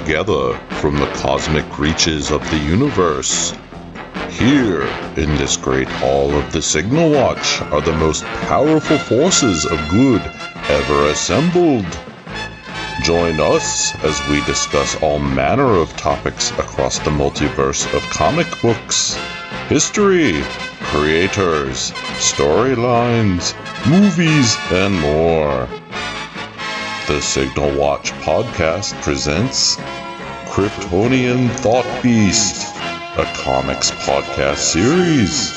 together from the cosmic reaches of the universe. Here, in this great hall of the Signal Watch, are the most powerful forces of good ever assembled. Join us as we discuss all manner of topics across the multiverse of comic books, history, creators, storylines, movies, and more. The Signal Watch podcast presents Kryptonian Thought Beast, a comics podcast series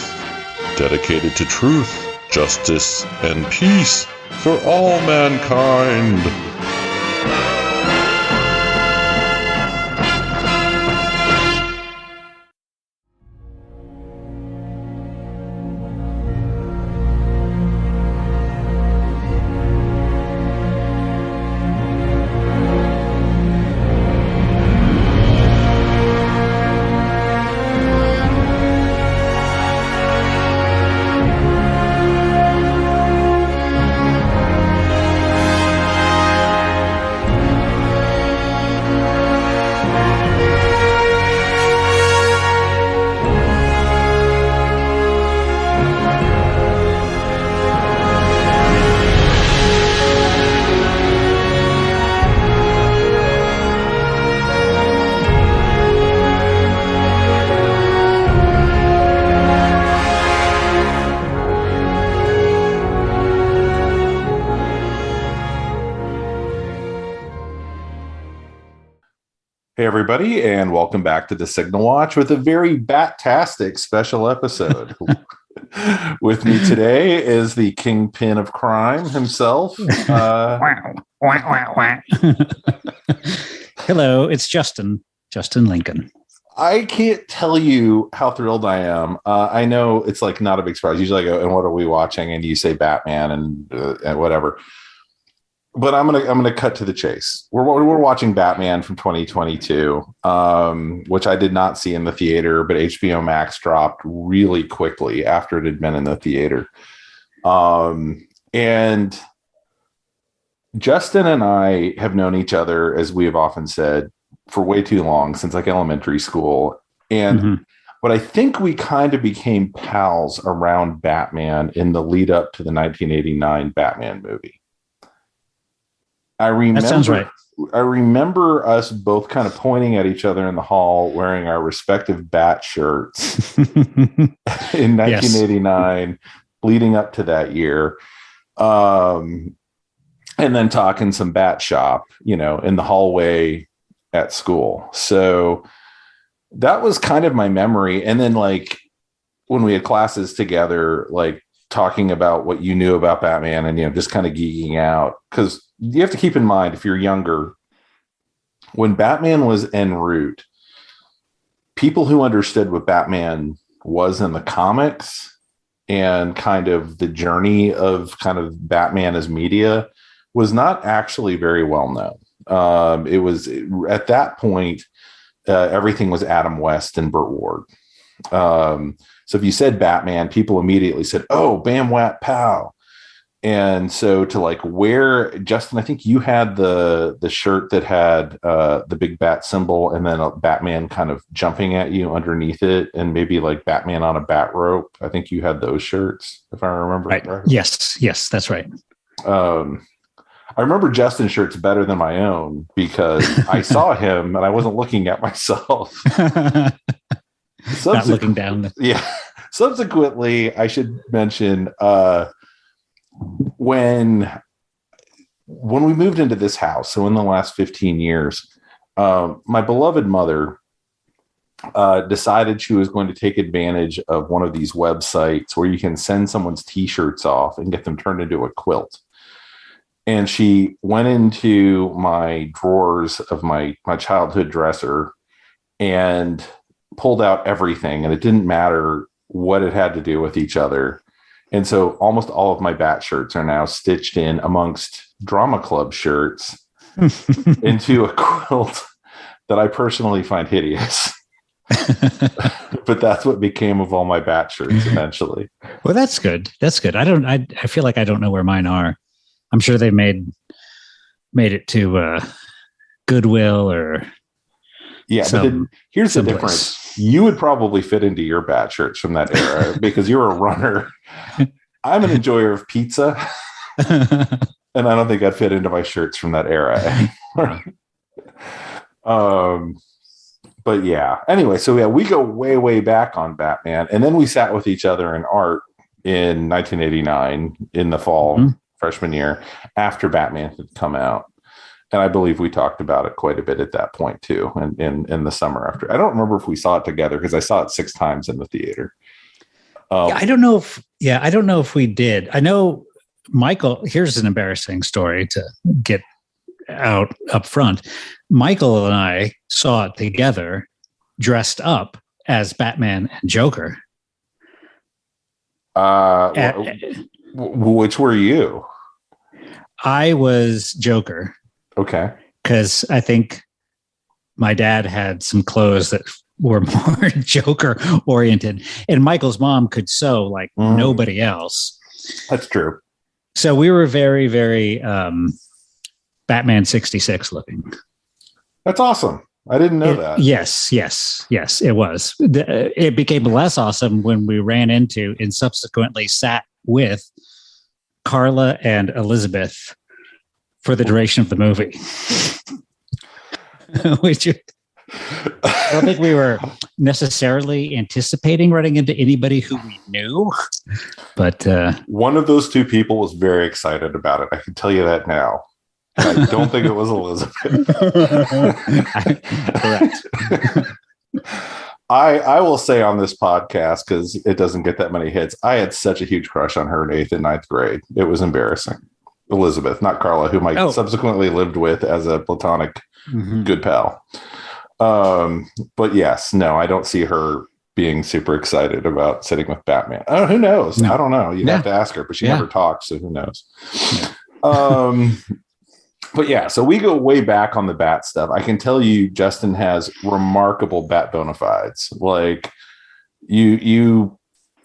dedicated to truth, justice, and peace for all mankind. Hey everybody, and welcome back to the Signal Watch with a very bat-tastic special episode. With me today is the kingpin of crime himself. Hello, it's Justin Lincoln. I can't tell you how thrilled I am. I know it's like not a big surprise. Usually I go, and what are we watching? And you say Batman and whatever. But I'm gonna cut to the chase. We're watching Batman from 2022, which I did not see in the theater, but HBO Max dropped really quickly after it had been in the theater. And Justin and I have known each other, as we have often said, for way too long, since like elementary school. And But I think we kind of became pals around Batman in the lead up to the 1989 Batman movie. That sounds right. I remember us both kind of pointing at each other in the hall wearing our respective Bat shirts in 1989, leading up to that year. And then talking some Bat shop, in the hallway at school. So that was kind of my memory. And then like when we had classes together, like talking about what you knew about Batman and, just kind of geeking out, because you have to keep in mind, if you're younger, when Batman was en route, people who understood what Batman was in the comics and kind of the journey of kind of Batman as media was not actually very well known. It was at that point, everything was Adam West and Burt Ward. So if you said Batman, people immediately said, "Oh, bam, whap, pow." And so to like wear, Justin, I think you had the shirt that had the big bat symbol and then a Batman kind of jumping at you underneath it, and maybe like Batman on a bat rope. I think you had those shirts, if I remember right. Yes, that's right. I remember Justin's shirts better than my own because I saw him and I wasn't looking at myself. Not looking down. Yeah. Subsequently, I should mention when we moved into this house, so in the last 15 years, my beloved mother decided she was going to take advantage of one of these websites where you can send someone's t-shirts off and get them turned into a quilt. And she went into my drawers of my childhood dresser and pulled out everything, and it didn't matter what it had to do with each other. And so almost all of my Bat shirts are now stitched in amongst drama club shirts into a quilt that I personally find hideous. But that's what became of all my Bat shirts eventually. Well, that's good. That's good. I feel like I don't know where mine are. I'm sure they made it to Goodwill or Yeah, but here's the difference. You would probably fit into your bat shirts from that era because you're a runner. I'm an enjoyer of pizza, and I don't think I'd fit into my shirts from that era anymore. But yeah. Anyway, so yeah, we go way, way back on Batman, and then we sat with each other in art in 1989 in the fall, freshman year, after Batman had come out. And I believe we talked about it quite a bit at that point too, and in the summer after. I don't remember if we saw it together because I saw it 6 times in the theater. I don't know if we did. I know Michael. Here's an embarrassing story to get out up front. Michael and I saw it together, dressed up as Batman and Joker. Which were you? I was Joker. Okay. Because I think my dad had some clothes that were more Joker oriented, and Michael's mom could sew like nobody else. That's true. So we were very, very Batman 66 looking. That's awesome. I didn't know that. Yes, it was. It became less awesome when we ran into and subsequently sat with Carla and Elizabeth for the duration of the movie. Which I don't think we were necessarily anticipating running into anybody who we knew. But one of those 2 people was very excited about it. I can tell you that now. I don't think it was Elizabeth. Correct. I will say on this podcast, because it doesn't get that many hits, I had such a huge crush on her in 8th and 9th grade. It was embarrassing. Elizabeth, not Carla, whom I subsequently lived with as a platonic good pal. But yes, no, I don't see her being super excited about sitting with Batman. Oh, who knows? No. I don't know. You'd have to ask her, but she never talks, so who knows? Yeah. But yeah, so we go way back on the Bat stuff. I can tell you, Justin has remarkable Bat bona fides. Like they're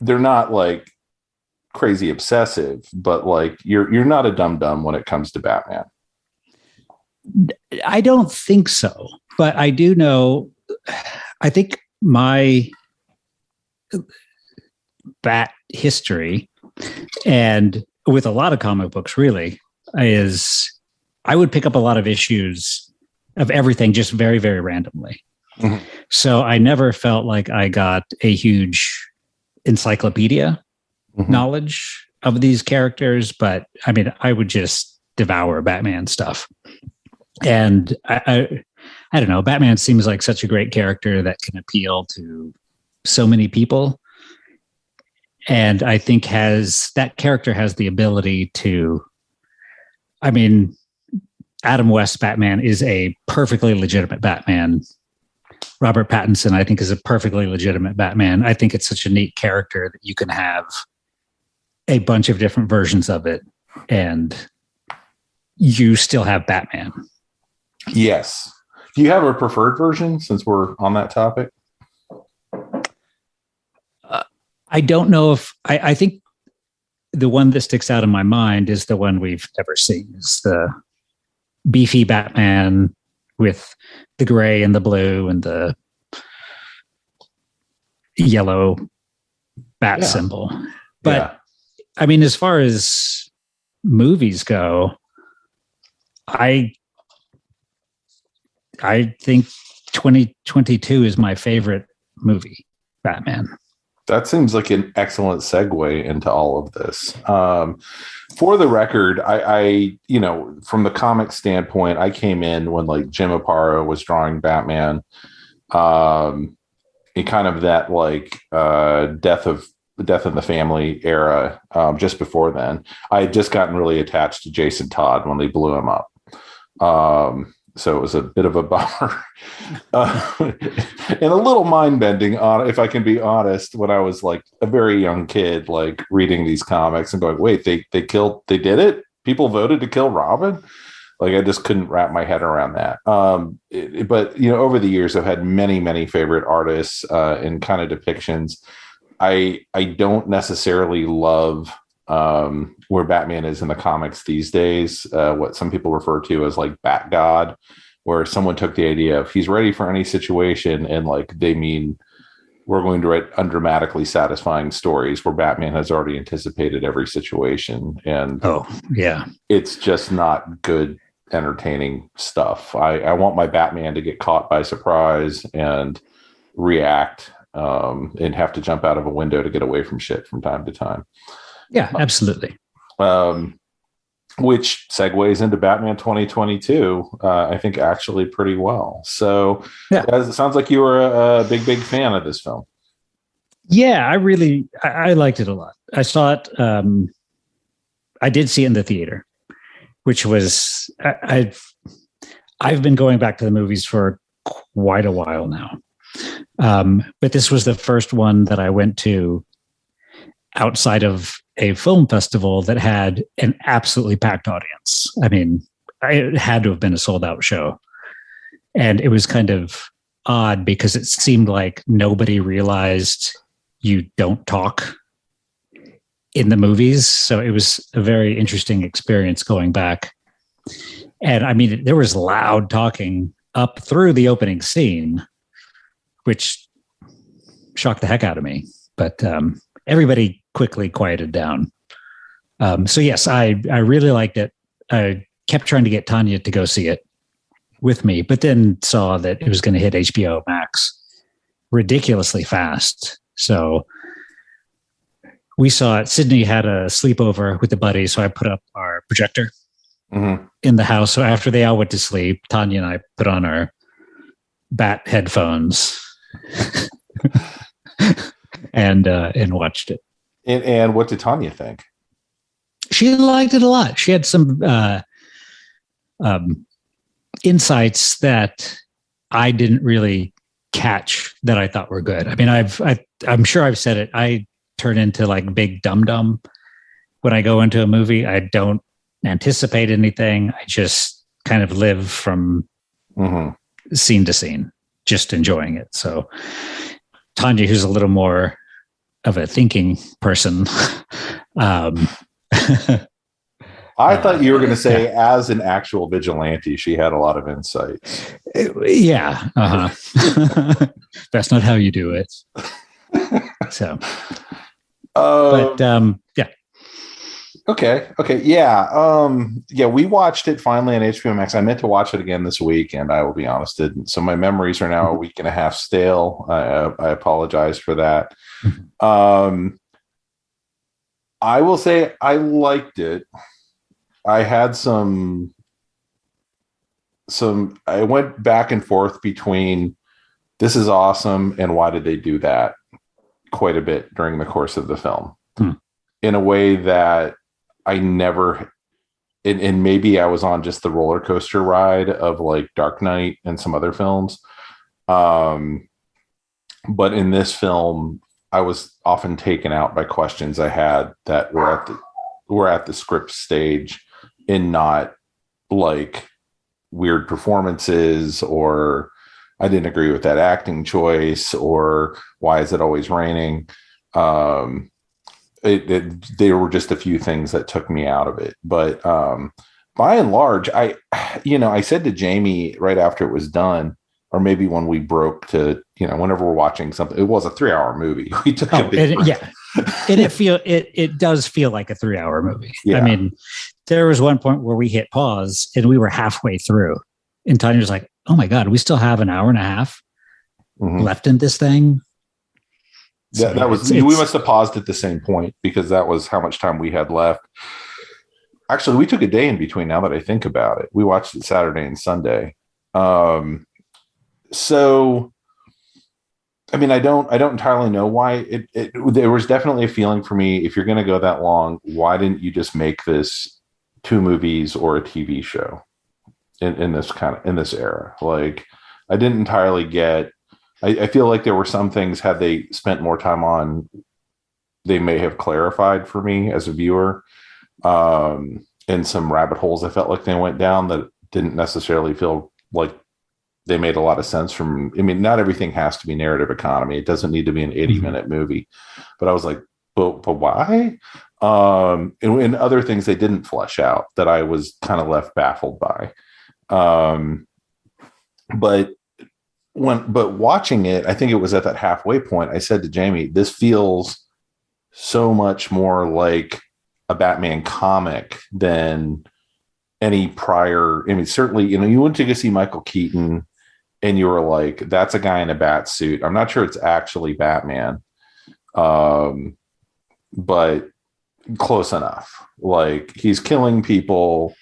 not like crazy obsessive, but like you're not a dum-dum when it comes to Batman. I don't think so, but I do know, I think my Bat history, and with a lot of comic books really, is I would pick up a lot of issues of everything just very, very randomly. Mm-hmm. So I never felt like I got a huge encyclopedia knowledge of these characters, but I mean, I would just devour Batman stuff. And I don't know, Batman seems like such a great character that can appeal to so many people. And I think that character has the ability to, I mean, Adam West's Batman is a perfectly legitimate Batman. Robert Pattinson, I think, is a perfectly legitimate Batman. I think it's such a neat character that you can have a bunch of different versions of it and you still have Batman. Yes. Do you have a preferred version since we're on that topic? I don't know if I think the one that sticks out in my mind is the one we've never seen. Is the beefy Batman with the gray and the blue and the yellow bat symbol. But I mean, as far as movies go, I think 2022 is my favorite movie, Batman. That seems like an excellent segue into all of this. For the record, I from the comic standpoint, I came in when like Jim Aparo was drawing Batman, in kind of that like death in the family era. Just before then, I had just gotten really attached to Jason Todd when they blew him up. So it was a bit of a bummer and a little mind-bending, if I can be honest, when I was like a very young kid, like reading these comics and going, wait, they did it? People voted to kill Robin? Like, I just couldn't wrap my head around that. But, over the years, I've had many, many favorite artists in kind of depictions. I don't necessarily love where Batman is in the comics these days, what some people refer to as like Bat God, where someone took the idea of he's ready for any situation, and like they mean we're going to write undramatically satisfying stories where Batman has already anticipated every situation. And it's just not good, entertaining stuff. I want my Batman to get caught by surprise and react and have to jump out of a window to get away from shit from time to time. Yeah, absolutely. Which segues into Batman 2022, I think actually pretty well. So it sounds like you were a big fan of this film. Yeah, I liked it a lot. I saw it. I did see it in the theater, which was, I've been going back to the movies for quite a while now. But this was the first one that I went to outside of a film festival that had an absolutely packed audience. I mean, it had to have been a sold out show. And it was kind of odd because it seemed like nobody realized you don't talk in the movies. So it was a very interesting experience going back. And I mean, there was loud talking up through the opening scene, which shocked the heck out of me. But everybody quickly quieted down. So yes, I really liked it. I kept trying to get Tanya to go see it with me, but then saw that it was going to hit HBO Max ridiculously fast. So we saw it. Sydney had a sleepover with the buddies, so I put up our projector in the house. So after they all went to sleep, Tanya and I put on our Bat headphones and watched it. And what did Tanya think? She liked it a lot. She had some insights that I didn't really catch that I thought were good. I mean, I'm sure I've said it. I turn into like big dum-dum when I go into a movie. I don't anticipate anything. I just kind of live from scene to scene, just enjoying it. So Tanya, who's a little more of a thinking person, I thought you were going to say, as an actual vigilante, she had a lot of insight. Yeah. That's not how you do it. So, yeah. Okay. Yeah. We watched it finally on HBO Max. I meant to watch it again this week, and I will be honest. So my memories are now a week and a half stale. I apologize for that. I will say I liked it. I had I went back and forth between this is awesome and why did they do that quite a bit during the course of the film in a way that I never, and maybe I was on just the roller coaster ride of like Dark Knight and some other films. But in this film, I was often taken out by questions I had that were at the script stage, and not like weird performances, or I didn't agree with that acting choice, or why is it always raining? There were just a few things that took me out of it. But by and large, I said to Jamie right after it was done, or maybe when we broke to, whenever we're watching something, it was a 3-hour movie. We took a big break. Yeah. And it does feel like a 3-hour movie. Yeah. I mean, there was one point where we hit pause and we were halfway through, and Tanya was like, "Oh my God, we still have an hour and a half left in this thing." So that was, we must have paused at the same point because that was how much time we had left. Actually, we took a day in between, now that I think about it. We watched it Saturday and Sunday. So, I mean, I don't entirely know why there was definitely a feeling for me. If you're going to go that long, why didn't you just make this 2 movies or a TV show in this era? Like, I didn't entirely get, I feel like there were some things, had they spent more time on, they may have clarified for me as a viewer, and some rabbit holes I felt like they went down that didn't necessarily feel like they made a lot of sense from. I mean, not everything has to be narrative economy. It doesn't need to be an 80-minute movie. But I was like, but why? And other things they didn't flesh out that I was kind of left baffled by. But watching it, I think it was at that halfway point, I said to Jamie, this feels so much more like a Batman comic than any prior. I mean, certainly, you went to go see Michael Keaton and you were like, that's a guy in a bat suit. I'm not sure it's actually Batman. But close enough. Like, he's killing people.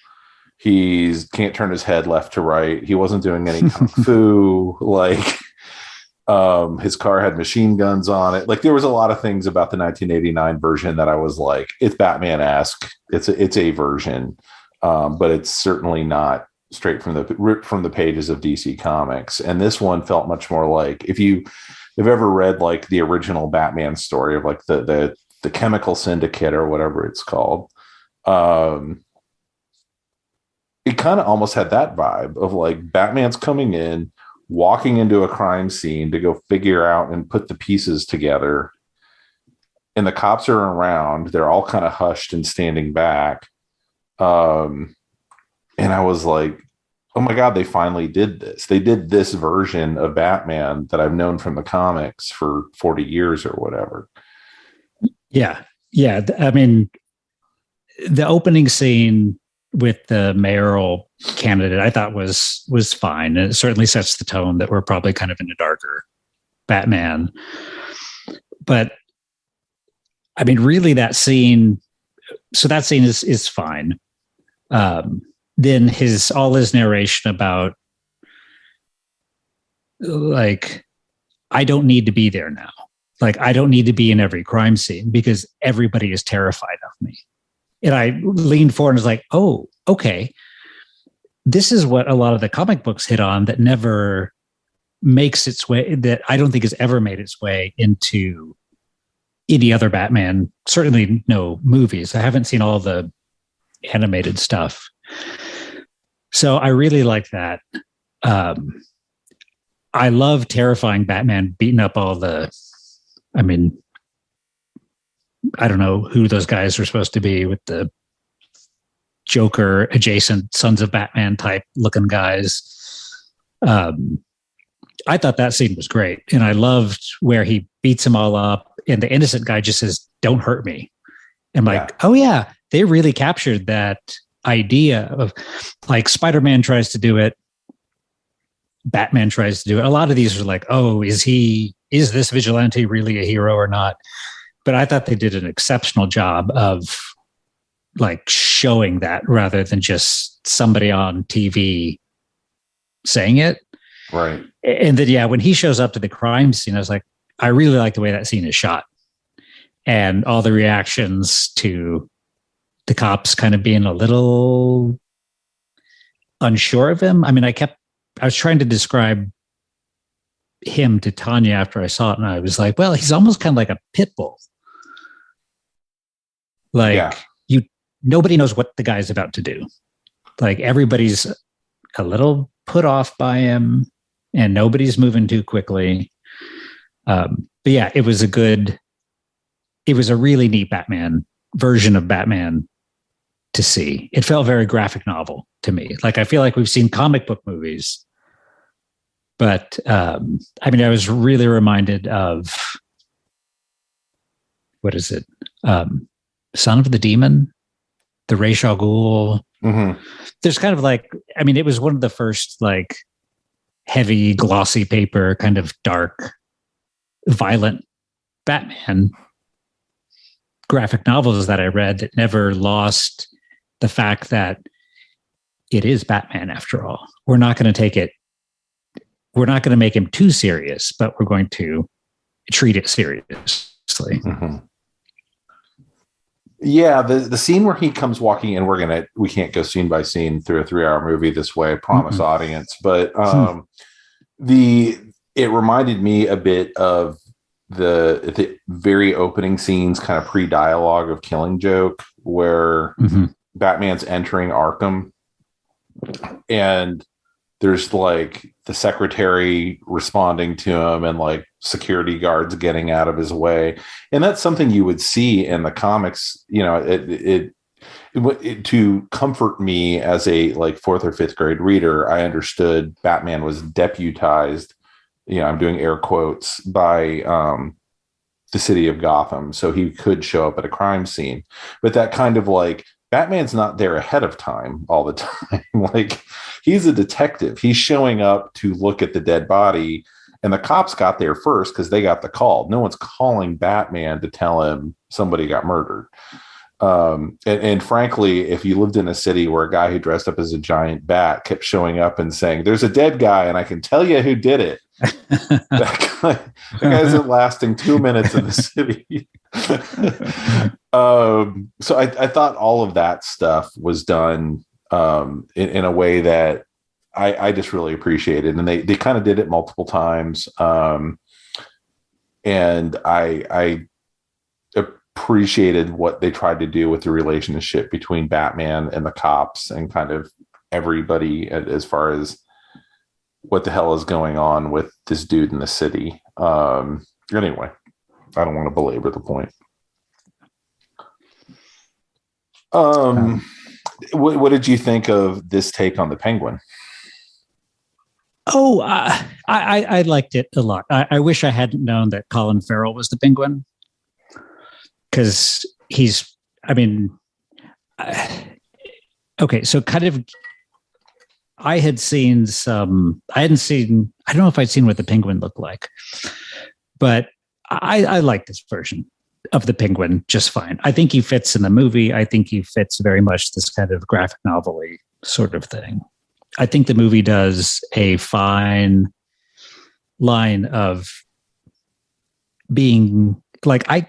He can't turn his head left to right. He wasn't doing any kung fu. Like, his car had machine guns on it. Like, there was a lot of things about the 1989 version that I was like, it's Batman-esque. It's a version, but it's certainly not straight ripped from the pages of DC Comics. And this one felt much more like, if you've ever read like the original Batman story of like the Chemical Syndicate or whatever it's called, it kind of almost had that vibe of like Batman's coming in, walking into a crime scene to go figure out and put the pieces together. And the cops are around. They're all kind of hushed and standing back. And I was like, oh my God, they finally did this. They did this version of Batman that I've known from the comics for 40 years or whatever. Yeah. Yeah. I mean, the opening scene with the mayoral candidate, I thought was fine. And it certainly sets the tone that we're probably kind of in a darker Batman. But I mean, really that scene is fine. Then all his narration about like, I don't need to be there now. Like, I don't need to be in every crime scene because everybody is terrified of me. And I leaned forward and was like, oh, okay. This is what a lot of the comic books hit on that never makes its way, that I don't think has ever made its way into any other Batman. Certainly no movies. I haven't seen all the animated stuff. So I really like that. I love terrifying Batman beating up all the, I mean, I don't know who those guys are supposed to be with the Joker adjacent Sons of Batman type looking guys. I thought that scene was great. And I loved where he beats them all up and the innocent guy just says, don't hurt me. And like, oh yeah, they really captured that idea of like Spider-Man tries to do it. Batman tries to do it. A lot of these are like, oh, is this vigilante really a hero or not? But I thought they did an exceptional job of like showing that rather than just somebody on TV saying it. Right. And then, yeah, when he shows up to the crime scene, I was like, I really like the way that scene is shot and all the reactions to the cops kind of being a little unsure of him. I mean, I was trying to describe him to Tanya after I saw it, and I was like, well, he's almost kind of like a pit bull. Like, nobody knows what the guy's about to do. Like, everybody's a little put off by him, and nobody's moving too quickly. But yeah, it was a really neat Batman version of Batman to see. It felt very graphic novel to me. Like, I feel like we've seen comic book movies, but I mean, I was really reminded of, what is it? Son of the Demon, the Ra's al Ghul. Mm-hmm. There's kind of like, I mean, it was one of the first like heavy glossy paper, kind of dark, violent Batman graphic novels that I read that never lost the fact that it is Batman after all. We're not going to make him too serious, but we're going to treat it seriously. Mm-hmm. Yeah, the scene where he comes walking in, we can't go scene by scene through a 3-hour movie this way, I promise audience. But it reminded me a bit of the very opening scenes, kind of pre-dialogue of Killing Joke, where Batman's entering Arkham, and there's like the secretary responding to him and like security guards getting out of his way. And that's something you would see in the comics. You know, to comfort me as a like fourth or fifth grade reader, I understood Batman was deputized, I'm doing air quotes, by the city of Gotham, so he could show up at a crime scene. But that kind of like, Batman's not there ahead of time all the time. Like, he's a detective. He's showing up to look at the dead body, and the cops got there first because they got the call. No one's calling Batman to tell him somebody got murdered. And frankly, if you lived in a city where a guy who dressed up as a giant bat kept showing up and saying, "There's a dead guy and I can tell you who did it," that guy isn't lasting 2 minutes in the city. So I thought all of that stuff was done in a way that I just really appreciated, and they kind of did it multiple times. And I appreciated what they tried to do with the relationship between Batman and the cops and kind of everybody as far as what the hell is going on with this dude in the city. Anyway, I don't want to belabor the point. What did you think of this take on the Penguin? Oh, I liked it a lot. I wish I hadn't known that Colin Farrell was the Penguin, because okay, so kind of, I don't know if I'd seen what the Penguin looked like, but I like this version of the Penguin just fine. I think he fits in the movie. I think he fits very much this kind of graphic novel-y sort of thing. I think the movie does a fine line of being like, I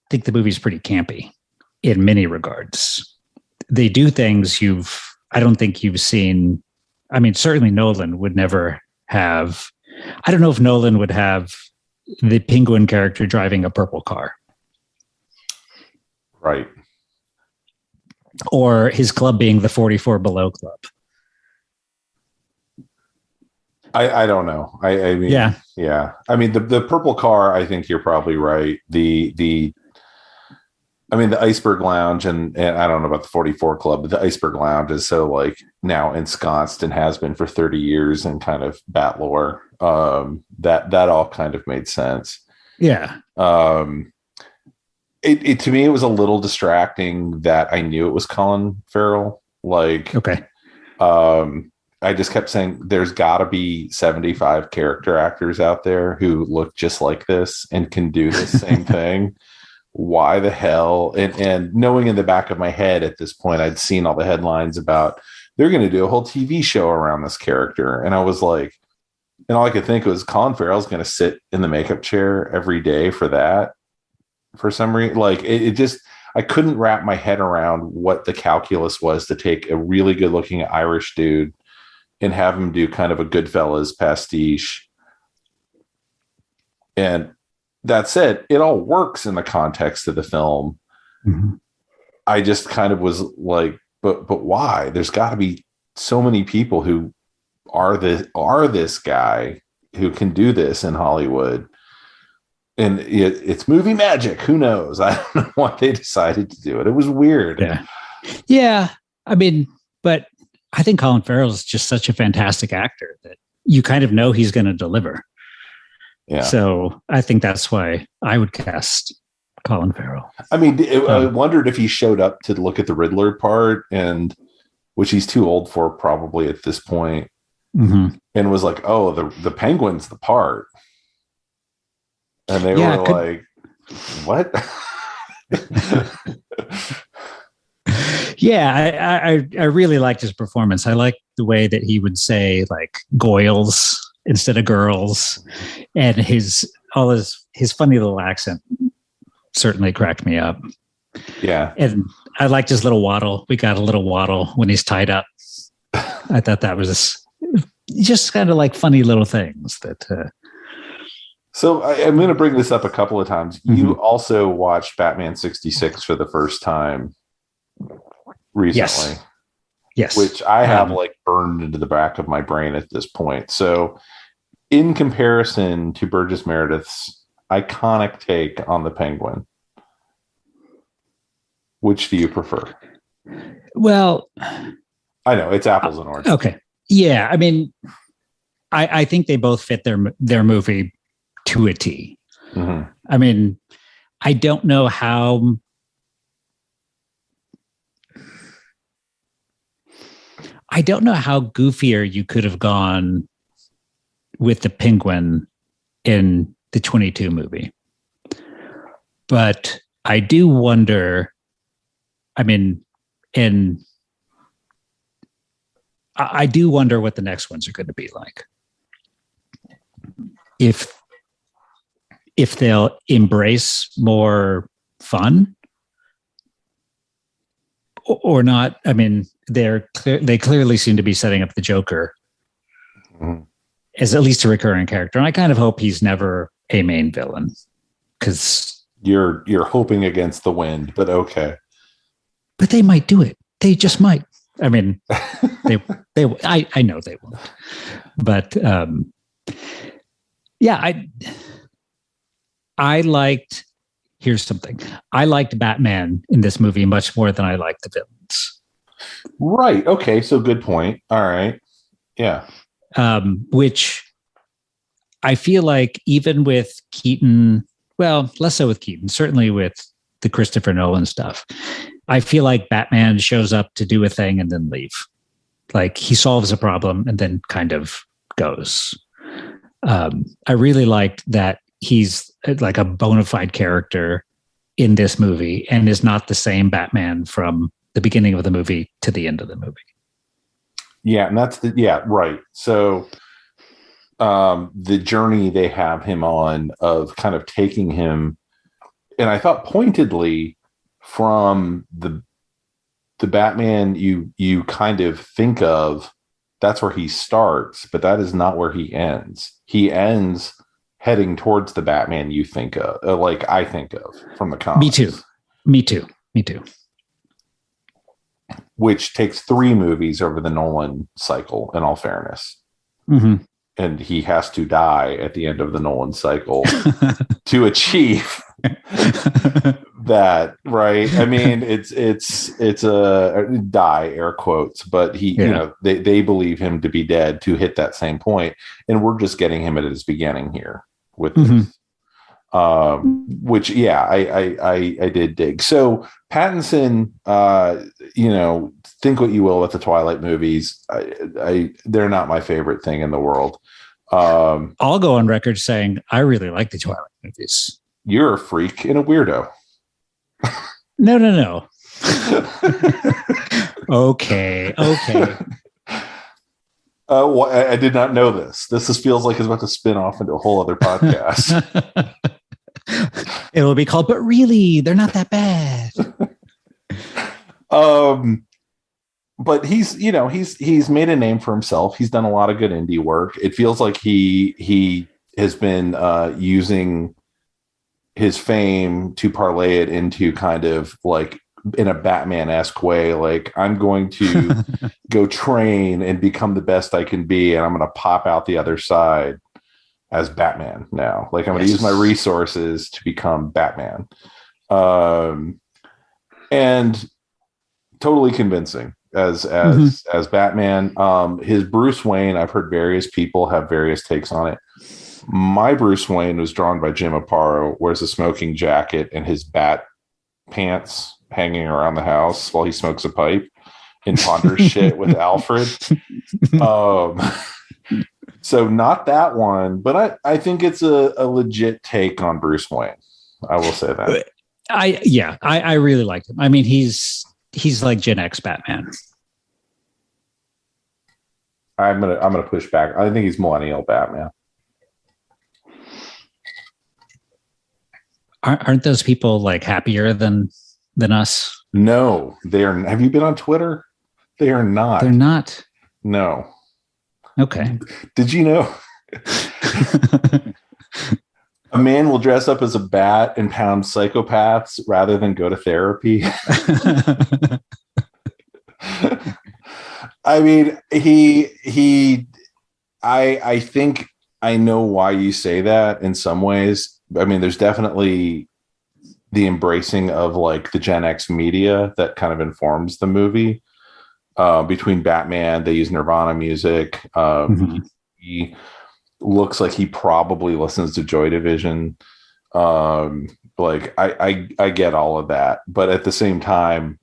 think the movie's pretty campy in many regards. They do things I don't think you've seen. I mean, certainly Nolan would never have. I don't know if Nolan would have the Penguin character driving a purple car. Right. Or his club being the 44 Below Club. I don't know. I mean, yeah. I mean, the purple car, I think you're probably right. The Iceberg Lounge, and I don't know about the 44 Club, but the Iceberg Lounge is so like now ensconced and has been for 30 years in kind of bat lore. That all kind of made sense. Yeah. It to me, it was a little distracting that I knew it was Colin Farrell. Like, okay. I just kept saying there's got to be 75 character actors out there who look just like this and can do the same thing. Why the hell? And knowing in the back of my head at this point, I'd seen all the headlines about they're going to do a whole TV show around this character. And I was like, and all I could think was Colin Farrell's going to sit in the makeup chair every day for that. For some reason, like it just, I couldn't wrap my head around what the calculus was to take a really good looking Irish dude and have him do kind of a Goodfellas pastiche. And that said, it all works in the context of the film. Mm-hmm. I just kind of was like, but why? There's got to be so many people who are this guy who can do this in Hollywood. And it's movie magic. Who knows? I don't know why they decided to do it. It was weird. Yeah. I mean, but I think Colin Farrell is just such a fantastic actor that you kind of know he's going to deliver. Yeah. So I think that's why I would cast Colin Farrell. I mean, I wondered if he showed up to look at the Riddler part, and which he's too old for probably at this point, mm-hmm. and was like, "Oh, the Penguin's the part," and they were like, "What?" Yeah, I really liked his performance. I liked the way that he would say like Goyles instead of girls, and his funny little accent certainly cracked me up. Yeah, and I liked his little waddle. We got a little waddle when he's tied up. I thought that was just kind of like funny little things that. So I'm going to bring this up a couple of times. Mm-hmm. You also watched Batman 66 for the first time recently. Yes. Which I have like burned into the back of my brain at this point. So in comparison to Burgess Meredith's iconic take on the Penguin, which do you prefer? Well, I know it's apples and oranges. Okay. Yeah. I mean, I think they both fit their movie to a T. Mm-hmm. I mean, I don't know how. I don't know how goofier you could have gone with the penguin in the 22 movie. But I do wonder, I mean, I do wonder what the next ones are going to be like. If they'll embrace more fun or not. I mean, they clearly seem to be setting up the Joker as at least a recurring character, and I kind of hope he's never a main villain, because you're hoping against the wind, but okay. But they might do it. They just might. I mean, I know they won't. But yeah, I liked. Here's something. I liked Batman in this movie much more than I liked the villains. Right. Okay. So good point. All right. Yeah. Which I feel like even with Keaton, well, less so with Keaton, certainly with the Christopher Nolan stuff, I feel like Batman shows up to do a thing and then leave. Like he solves a problem and then kind of goes. I really liked that he's like a bona fide character in this movie and is not the same Batman from the beginning of the movie to the end of the movie. Yeah, and that's right. So the journey they have him on of kind of taking him, and I thought pointedly from the Batman you kind of think of, that's where he starts, but that is not where he ends. He ends heading towards the Batman you think of, like I think of from the comics. Me too. Which takes 3 movies over the Nolan cycle, in all fairness. Mm-hmm. And he has to die at the end of the Nolan cycle to achieve that, right? I mean, it's a die, air quotes, but he, you know, they believe him to be dead to hit that same point, and we're just getting him at his beginning here with this. Which I did dig. So Pattinson, think what you will about the Twilight movies. They're not my favorite thing in the world. I'll go on record saying I really like the Twilight movies. You're a freak and a weirdo. No. Okay. I did not know this. Feels like it's about to spin off into a whole other podcast. It will be called, but really, they're not that bad. But he's made a name for himself. He's done a lot of good indie work. It feels like he has been using his fame to parlay it into kind of like in a Batman-esque way. Like, I'm going to go train and become the best I can be, and I'm going to pop out the other side as Batman now. Like, I'm going to use my resources to become Batman. And totally convincing as Batman. His Bruce Wayne, I've heard various people have various takes on it. My Bruce Wayne was drawn by Jim Aparo, wears a smoking jacket and his bat pants hanging around the house while he smokes a pipe and ponders shit with Alfred. So not that one, but I think it's a legit take on Bruce Wayne. I will say that. I really like him. I mean, he's like Gen X Batman. I'm gonna push back. I think he's millennial Batman. Aren't those people like happier than us? No, they are. Have you been on Twitter? They are not. They're not. No. Okay. Did you know a man will dress up as a bat and pound psychopaths rather than go to therapy? I mean, I think I know why you say that in some ways. I mean, there's definitely the embracing of like the Gen X media that kind of informs the movie. Between Batman, they use Nirvana music. He looks like he probably listens to Joy Division. Like I get all of that, but at the same time,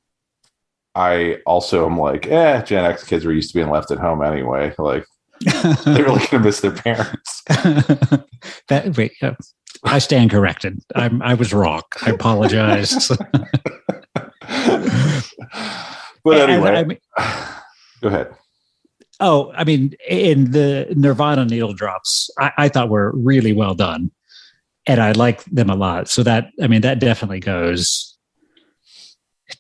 I also am like, Gen X kids were used to being left at home anyway. Like they're really gonna miss their parents. I stand corrected. I was wrong. I apologize. But anyway, go ahead. Oh, I mean, in the Nirvana needle drops, I thought were really well done, and I like them a lot. So that definitely goes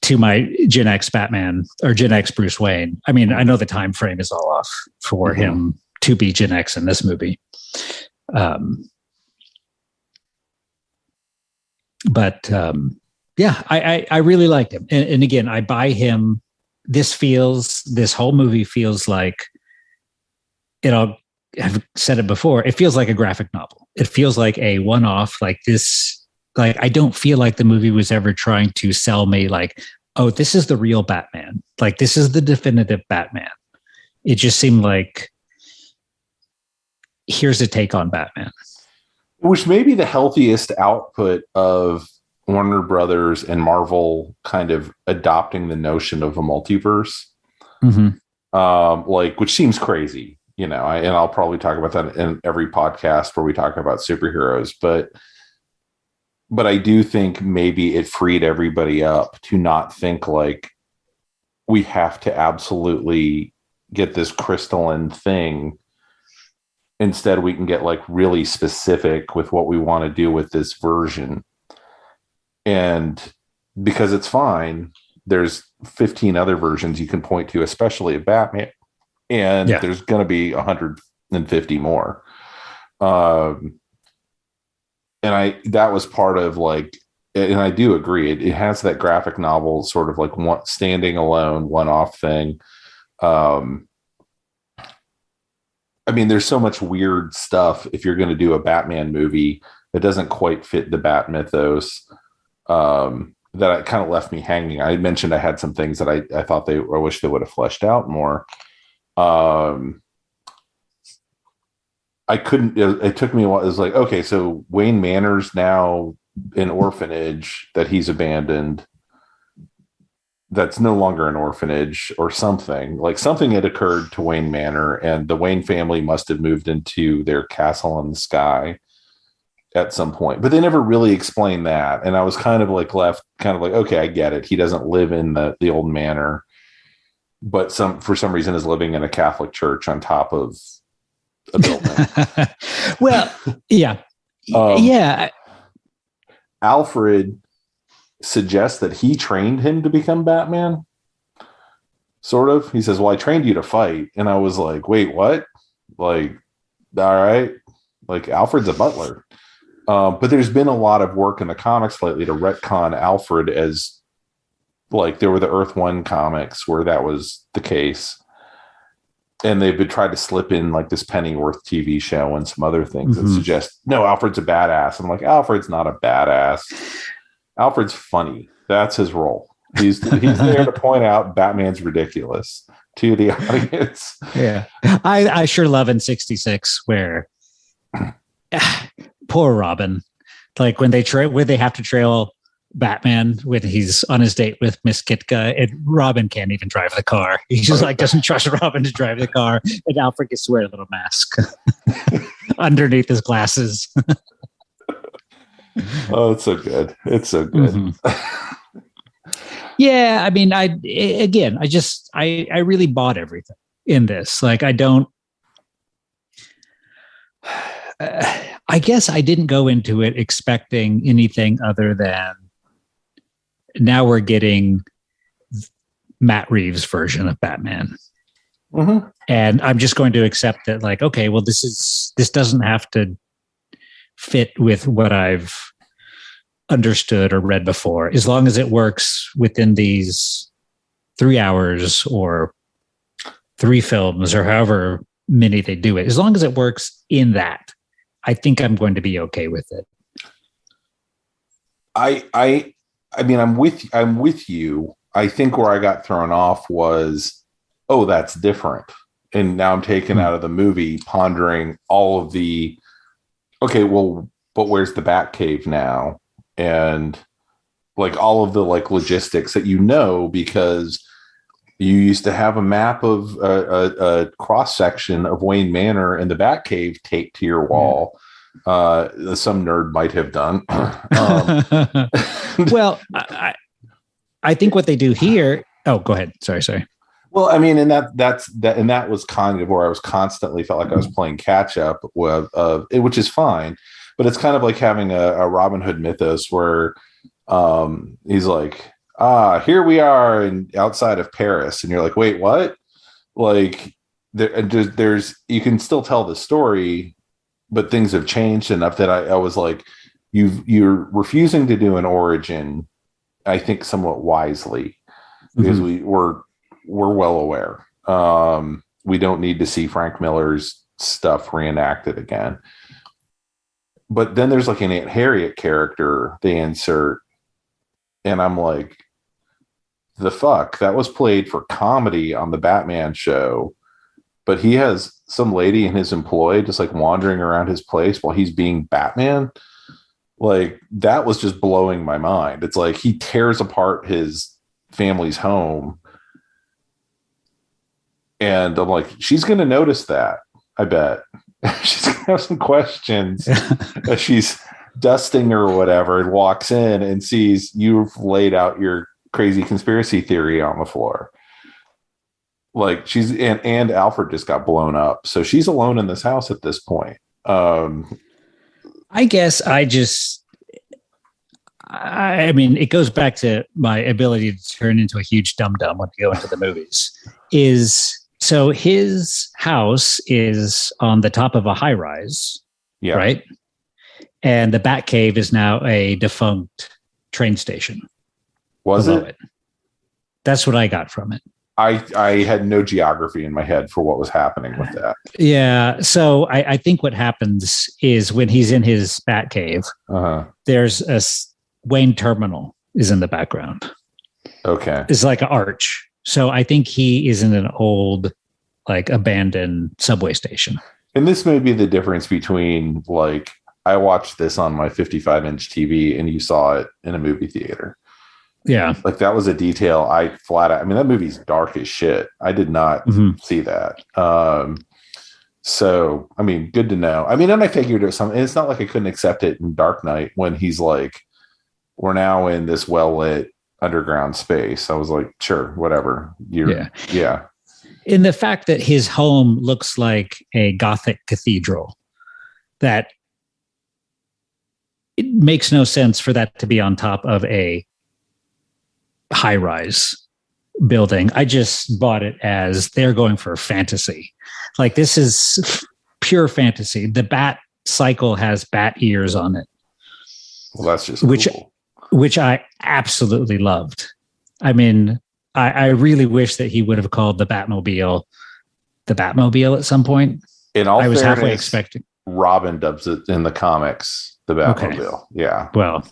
to my Gen X Batman or Gen X Bruce Wayne. I mean, I know the time frame is all off for him to be Gen X in this movie. But I really liked him. And again, I buy him. This whole movie feels like, I've said it before, it feels like a graphic novel. It feels like a one-off, like this, like, I don't feel like the movie was ever trying to sell me like, oh, this is the real Batman. Like, this is the definitive Batman. It just seemed like, here's a take on Batman. Which may be the healthiest output of Warner Brothers and Marvel kind of adopting the notion of a multiverse, which seems crazy, and I'll probably talk about that in every podcast where we talk about superheroes, but I do think maybe it freed everybody up to not think like we have to absolutely get this crystalline thing. Instead, we can get like really specific with what we want to do with this version. And because it's fine, there's 15 other versions you can point to, especially of Batman. And there's going to be 150 more. And that was part of like, and I do agree, it has that graphic novel sort of like one standing alone, one-off thing. I mean, there's so much weird stuff if you're going to do a Batman movie that doesn't quite fit the Bat mythos. That it kind of left me hanging. I mentioned I had some things that I thought I wish they would have fleshed out more. I couldn't, it took me a while. It was like, okay, so Wayne Manor's now an orphanage that he's abandoned. That's no longer an orphanage or something. Like something had occurred to Wayne Manor, and the Wayne family must have moved into their castle in the sky at some point, but they never really explained that. And I was kind of like left kind of like, okay, I get it. He doesn't live in the old manor, but for some reason is living in a Catholic church on top of a building. Well, yeah. Alfred suggests that he trained him to become Batman. Sort of. He says, well, I trained you to fight. And I was like, wait, what? Like, all right. Like Alfred's a butler. But there's been a lot of work in the comics lately to retcon Alfred as like there were the Earth One comics where that was the case. And they've been trying to slip in like this Pennyworth TV show and some other things that suggest, no, Alfred's a badass. I'm like, Alfred's not a badass. Alfred's funny. That's his role. He's there to point out Batman's ridiculous to the audience. Yeah. I sure love in 66 where poor Robin, like when they have to trail Batman when he's on his date with Miss Kitka, and Robin can't even drive the car. He just like doesn't trust Robin to drive the car, and Alfred gets to wear a little mask underneath his glasses. Oh, it's so good. It's so good. Yeah, I mean, I really bought everything in this. Like, I don't. I guess I didn't go into it expecting anything other than now we're getting Matt Reeves' version of Batman. And I'm just going to accept that, like, okay, well, this doesn't have to fit with what I've understood or read before, as long as it works within these 3 hours or 3 films or however many they do it. As long as it works in that, I think I'm going to be okay with it. I mean, I'm with you. I think where I got thrown off was, oh, that's different. And now I'm taken out of the movie pondering all of the, okay, well, but where's the Batcave now? And like all of the like logistics that because you used to have a map of a cross section of Wayne Manor and the Batcave taped to your wall. Some nerd might have done. Well, I think what they do here. Oh, go ahead. Sorry. Well, I mean, and that was kind of where I was constantly felt like I was playing catch up with, which is fine, but it's kind of like having a Robin Hood mythos where he's like, here we are outside of Paris, and you're like, wait, what? Like, there's you can still tell the story, but things have changed enough that I was like, you're refusing to do an origin, I think somewhat wisely, because we're well aware. We don't need to see Frank Miller's stuff reenacted again. But then there's like an Aunt Harriet character they insert, and I'm like, the fuck? That was played for comedy on the Batman show, but he has some lady in his employ just like wandering around his place while he's being Batman. Like, that was just blowing my mind. It's like he tears apart his family's home, and I'm like, she's going to notice that. I bet she's going to have some questions as she's dusting or whatever, and walks in and sees you've laid out your crazy conspiracy theory on the floor. Like, she's and Alfred just got blown up, so she's alone in this house at this point. I guess I mean, it goes back to my ability to turn into a huge dum-dum when we go into the movies. So his house is on the top of a high rise, right? And the Batcave is now a defunct train station. Was it? That's what I got from it. I had no geography in my head for what was happening with that. Yeah. So I think what happens is when he's in his Batcave, there's a Wayne Terminal is in the background. Okay. It's like an arch. So I think he is in an old, like, abandoned subway station. And this may be the difference between, like, I watched this on my 55-inch TV and you saw it in a movie theater. Yeah. Like, that was a detail I mean, that movie's dark as shit. I did not see that. So, I mean, good to know. I mean, and I figured it was something. It's not like I couldn't accept it in Dark Knight when he's like, we're now in this well-lit underground space. I was like, sure, whatever. Yeah. In the fact that his home looks like a Gothic cathedral, that it makes no sense for that to be on top of a high-rise building. I just bought it as they're going for fantasy. Like, this is pure fantasy. The bat cycle has bat ears on it. Well, that's just cool. Which I absolutely loved. I mean, I really wish that he would have called the Batmobile at some point. In all fairness, halfway expecting. Robin dubs it in the comics the Batmobile. Okay. Yeah. Well,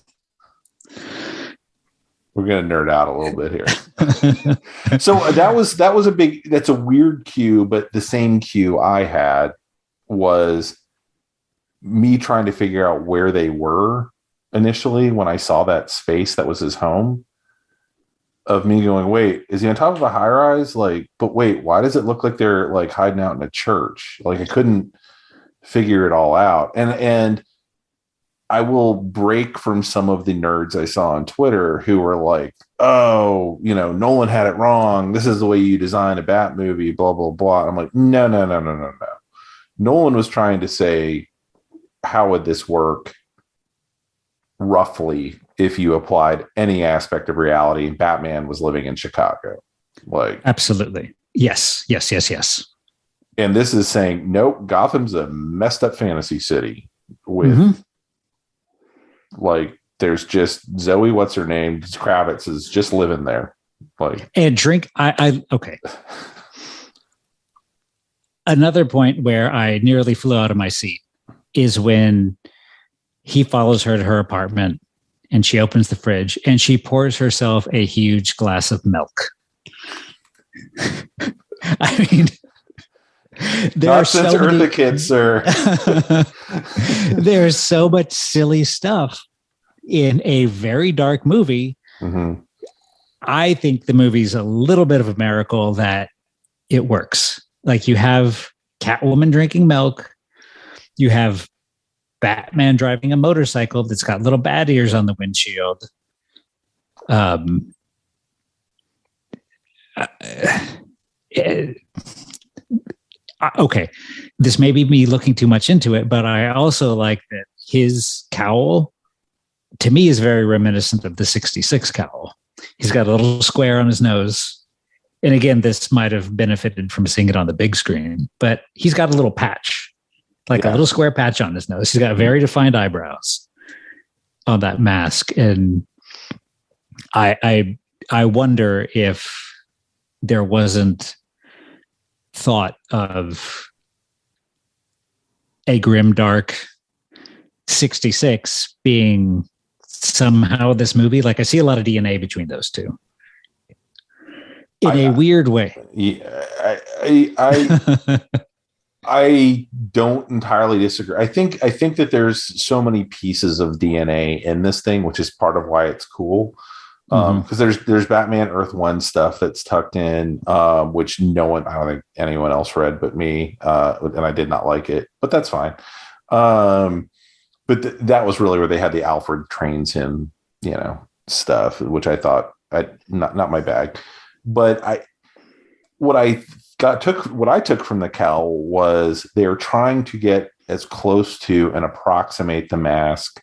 we're going to nerd out a little bit here. So that's a weird cue, but the same cue I had was me trying to figure out where they were initially when I saw that space that was his home, of me going, wait, is he on top of a high rise? Like, but wait, why does it look like they're like hiding out in a church? Like, I couldn't figure it all out. And I will break from some of the nerds I saw on Twitter who were like, oh, Nolan had it wrong. This is the way you design a Bat movie, blah, blah, blah. I'm like, no. Nolan was trying to say, how would this work roughly if you applied any aspect of reality? Batman was living in Chicago. Like, absolutely. Yes. And this is saying, nope, Gotham's a messed up fantasy city with like, there's just Zoe, what's her name? Kravitz is just living there. Like, and drink. Okay. Another point where I nearly flew out of my seat is when he follows her to her apartment and she opens the fridge and she pours herself a huge glass of milk. I mean, there Not are since so Eartha many, Kitt, sir. there's so much silly stuff in a very dark movie. Mm-hmm. I think the movie's a little bit of a miracle that it works. Like, you have Catwoman drinking milk, you have Batman driving a motorcycle that's got little bat ears on the windshield. Okay, this may be me looking too much into it, but I also like that his cowl, to me, is very reminiscent of the 66 cowl. He's got a little square on his nose. And again, this might have benefited from seeing it on the big screen, but he's got a little patch, like a little square patch on his nose. He's got very defined eyebrows on that mask. And I wonder if there wasn't thought of a grimdark 66 being somehow this movie. Like, I see a lot of DNA between those two in a weird way. Yeah, I don't entirely disagree. I think that there's so many pieces of DNA in this thing, which is part of why it's cool. Because there's Batman Earth 1 stuff that's tucked in, which I don't think anyone else read but me, and I did not like it, but that's fine. But that was really where they had the Alfred trains him, stuff, which I thought not my bag. But what I took from the cowl was they were trying to get as close to and approximate the mask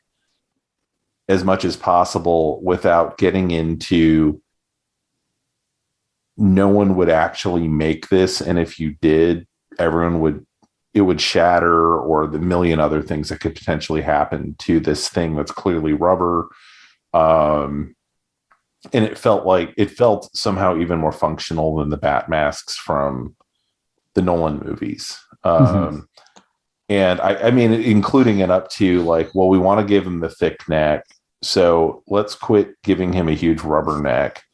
as much as possible without getting into no one would actually make this, and if you did, it would shatter, or the million other things that could potentially happen to this thing that's clearly rubber. And it felt somehow even more functional than the bat masks from the Nolan movies. And I mean, including it up to like, well, we want to give him the thick neck, so let's quit giving him a huge rubber neck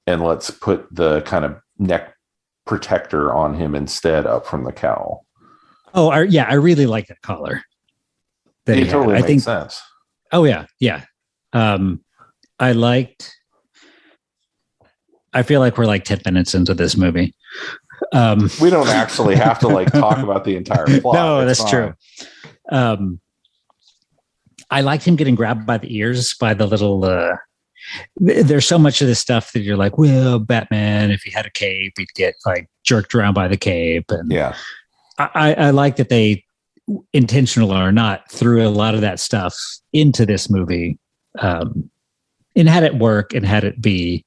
and let's put the kind of neck protector on him instead up from the cowl. Oh, I really like that collar. It totally makes sense. Oh yeah. Yeah. I feel like we're like 10 minutes into this movie. We don't actually have to like talk about the entire plot. No, that's true. I liked him getting grabbed by the ears by the little, there's so much of this stuff that you're like, well, Batman, if he had a cape, he'd get like jerked around by the cape. And yeah, I like that they, intentional or not, threw a lot of that stuff into this movie, and had it work and had it be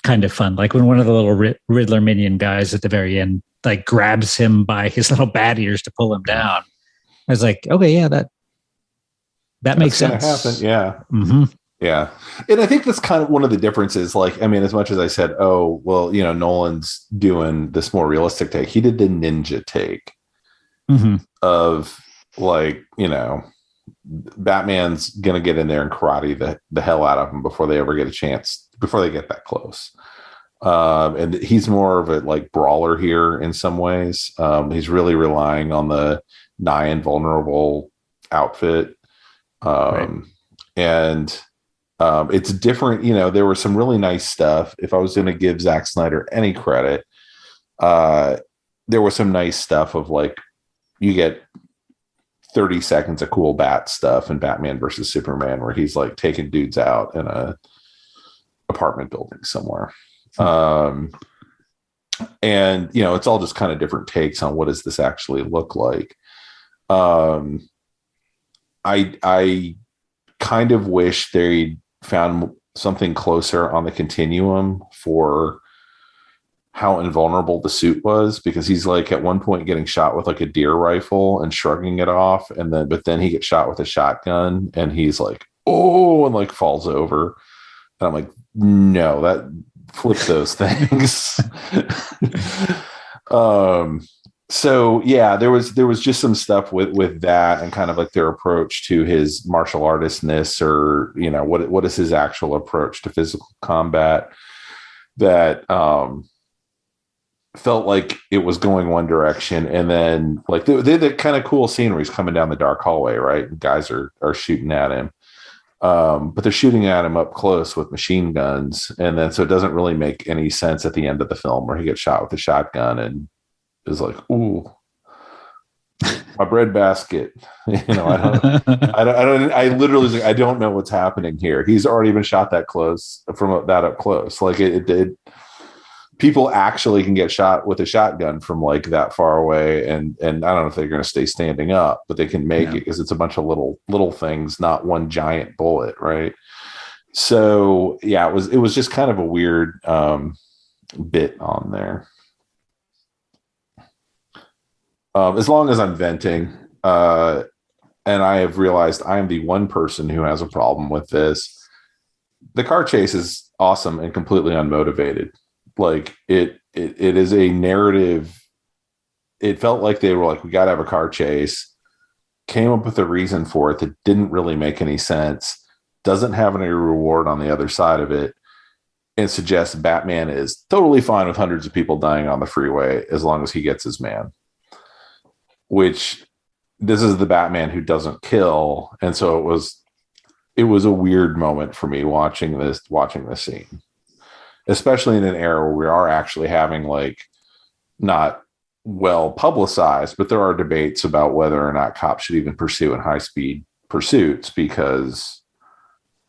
kind of fun. Like when one of the little Riddler minion guys at the very end, like grabs him by his little bat ears to pull him down. I was like, okay, yeah, that makes sense. Happen. Yeah. Mm-hmm. Yeah. And I think that's kind of one of the differences. Like, I mean, as much as I said, oh, well, Nolan's doing this more realistic take, he did the ninja take of like, Batman's going to get in there and karate the hell out of him before they ever get a chance, before they get that close. And he's more of a like brawler here in some ways. He's really relying on the nigh invulnerable outfit. Right. And it's different. There was some really nice stuff. If I was going to give Zack Snyder any credit, there was some nice stuff of like, you get 30 seconds of cool bat stuff in Batman versus Superman, where he's like taking dudes out in a apartment building somewhere. And it's all just kind of different takes on what does this actually look like. I kind of wish they found something closer on the continuum for how invulnerable the suit was, because he's like at one point getting shot with like a deer rifle and shrugging it off, but then he gets shot with a shotgun and he's like, oh, and like falls over. And I'm like, no, that flip those things. So yeah, there was just some stuff with that, and kind of like their approach to his martial artistness, or what is his actual approach to physical combat, that felt like it was going one direction, and then like they the kind of cool sceneries coming down the dark hallway, right? Guys are shooting at him, but they're shooting at him up close with machine guns, and then so it doesn't really make any sense at the end of the film where he gets shot with a shotgun and is like, ooh, my bread basket. I literally, I don't know what's happening here. He's already been shot that close from that up close. Like it did. People actually can get shot with a shotgun from like that far away. And I don't know if they're going to stay standing up, but they can make it because it's a bunch of little things, not one giant bullet. Right. So yeah, it was just kind of a weird bit on there. As long as I'm venting, and I have realized I am the one person who has a problem with this. The car chase is awesome and completely unmotivated. Like it is a narrative. It felt like they were like, we got to have a car chase. Came up with a reason for it that didn't really make any sense. Doesn't have any reward on the other side of it. And suggests Batman is totally fine with hundreds of people dying on the freeway as long as he gets his man. Which this is the Batman who doesn't kill. And so it was a weird moment for me watching this scene, especially in an era where we are actually having like not well publicized, but there are debates about whether or not cops should even pursue in high speed pursuits because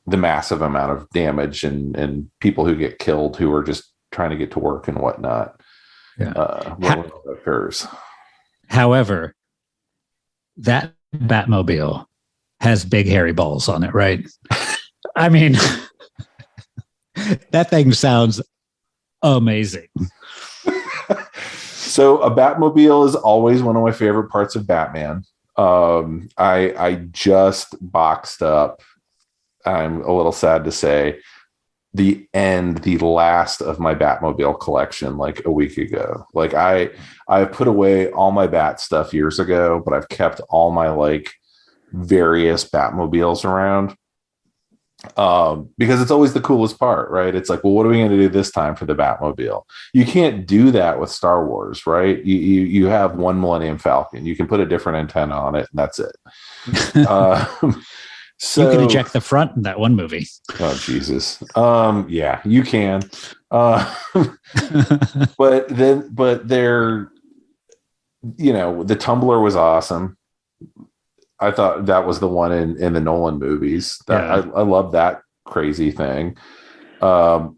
the massive amount of damage and people who get killed who are just trying to get to work and whatnot. When that occurs. However, that Batmobile has big hairy balls on it, right? I mean, that thing sounds amazing. So a Batmobile is always one of my favorite parts of Batman. I just boxed up, I'm a little sad to say, the last of my Batmobile collection like a week ago. Like I put away all my Bat stuff years ago, but I've kept all my like various Batmobiles around because it's always the coolest part, right? It's like, well, what are we going to do this time for the Batmobile? You can't do that with Star Wars, right? You have one Millennium Falcon. You can put a different antenna on it, and that's it. So, you can eject the front in that one movie. Oh, Jesus. Yeah, you can. But they're, the Tumbler was awesome. I thought that was the one in the Nolan movies. I love that crazy thing. I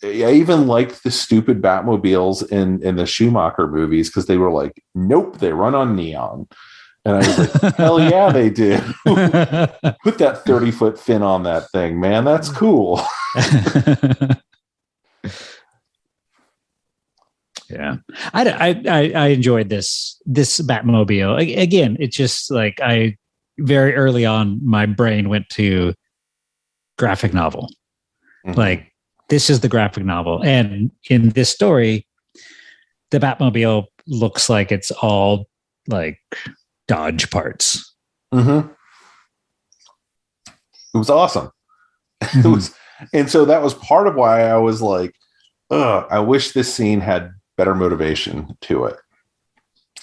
even liked the stupid Batmobiles in the Schumacher movies because they were like, nope, they run on neon. And I was like, hell yeah, they did. Put that 30-foot fin on that thing, man. That's cool. Yeah. I enjoyed this Batmobile. Again, it's just like very early on, my brain went to graphic novel. Mm-hmm. Like, this is the graphic novel. And in this story, the Batmobile looks like it's all like Dodge parts. Mm-hmm. It was awesome. Mm-hmm. And so that was part of why I was like, I wish this scene had better motivation to it.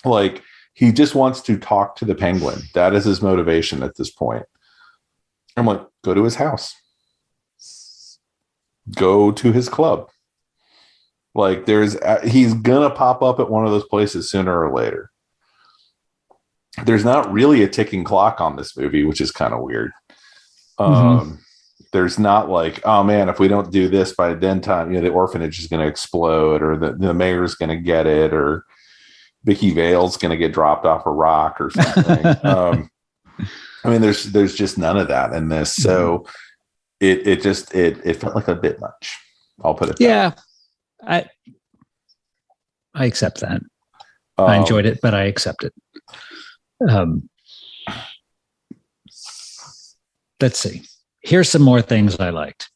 Like, he just wants to talk to the Penguin. That is his motivation at this point. I'm like, go to his house. Go to his club. Like, he's gonna pop up at one of those places sooner or later. There's not really a ticking clock on this movie, which is kind of weird. There's not like, oh man, if we don't do this by then time, the orphanage is going to explode, or the mayor's going to get it, or Vicky Vale's going to get dropped off a rock or something. I mean, there's just none of that in this. So it felt like a bit much. I'll put it. Yeah. I accept that. I enjoyed it, but I accept it. Let's see. Here's some more things I liked.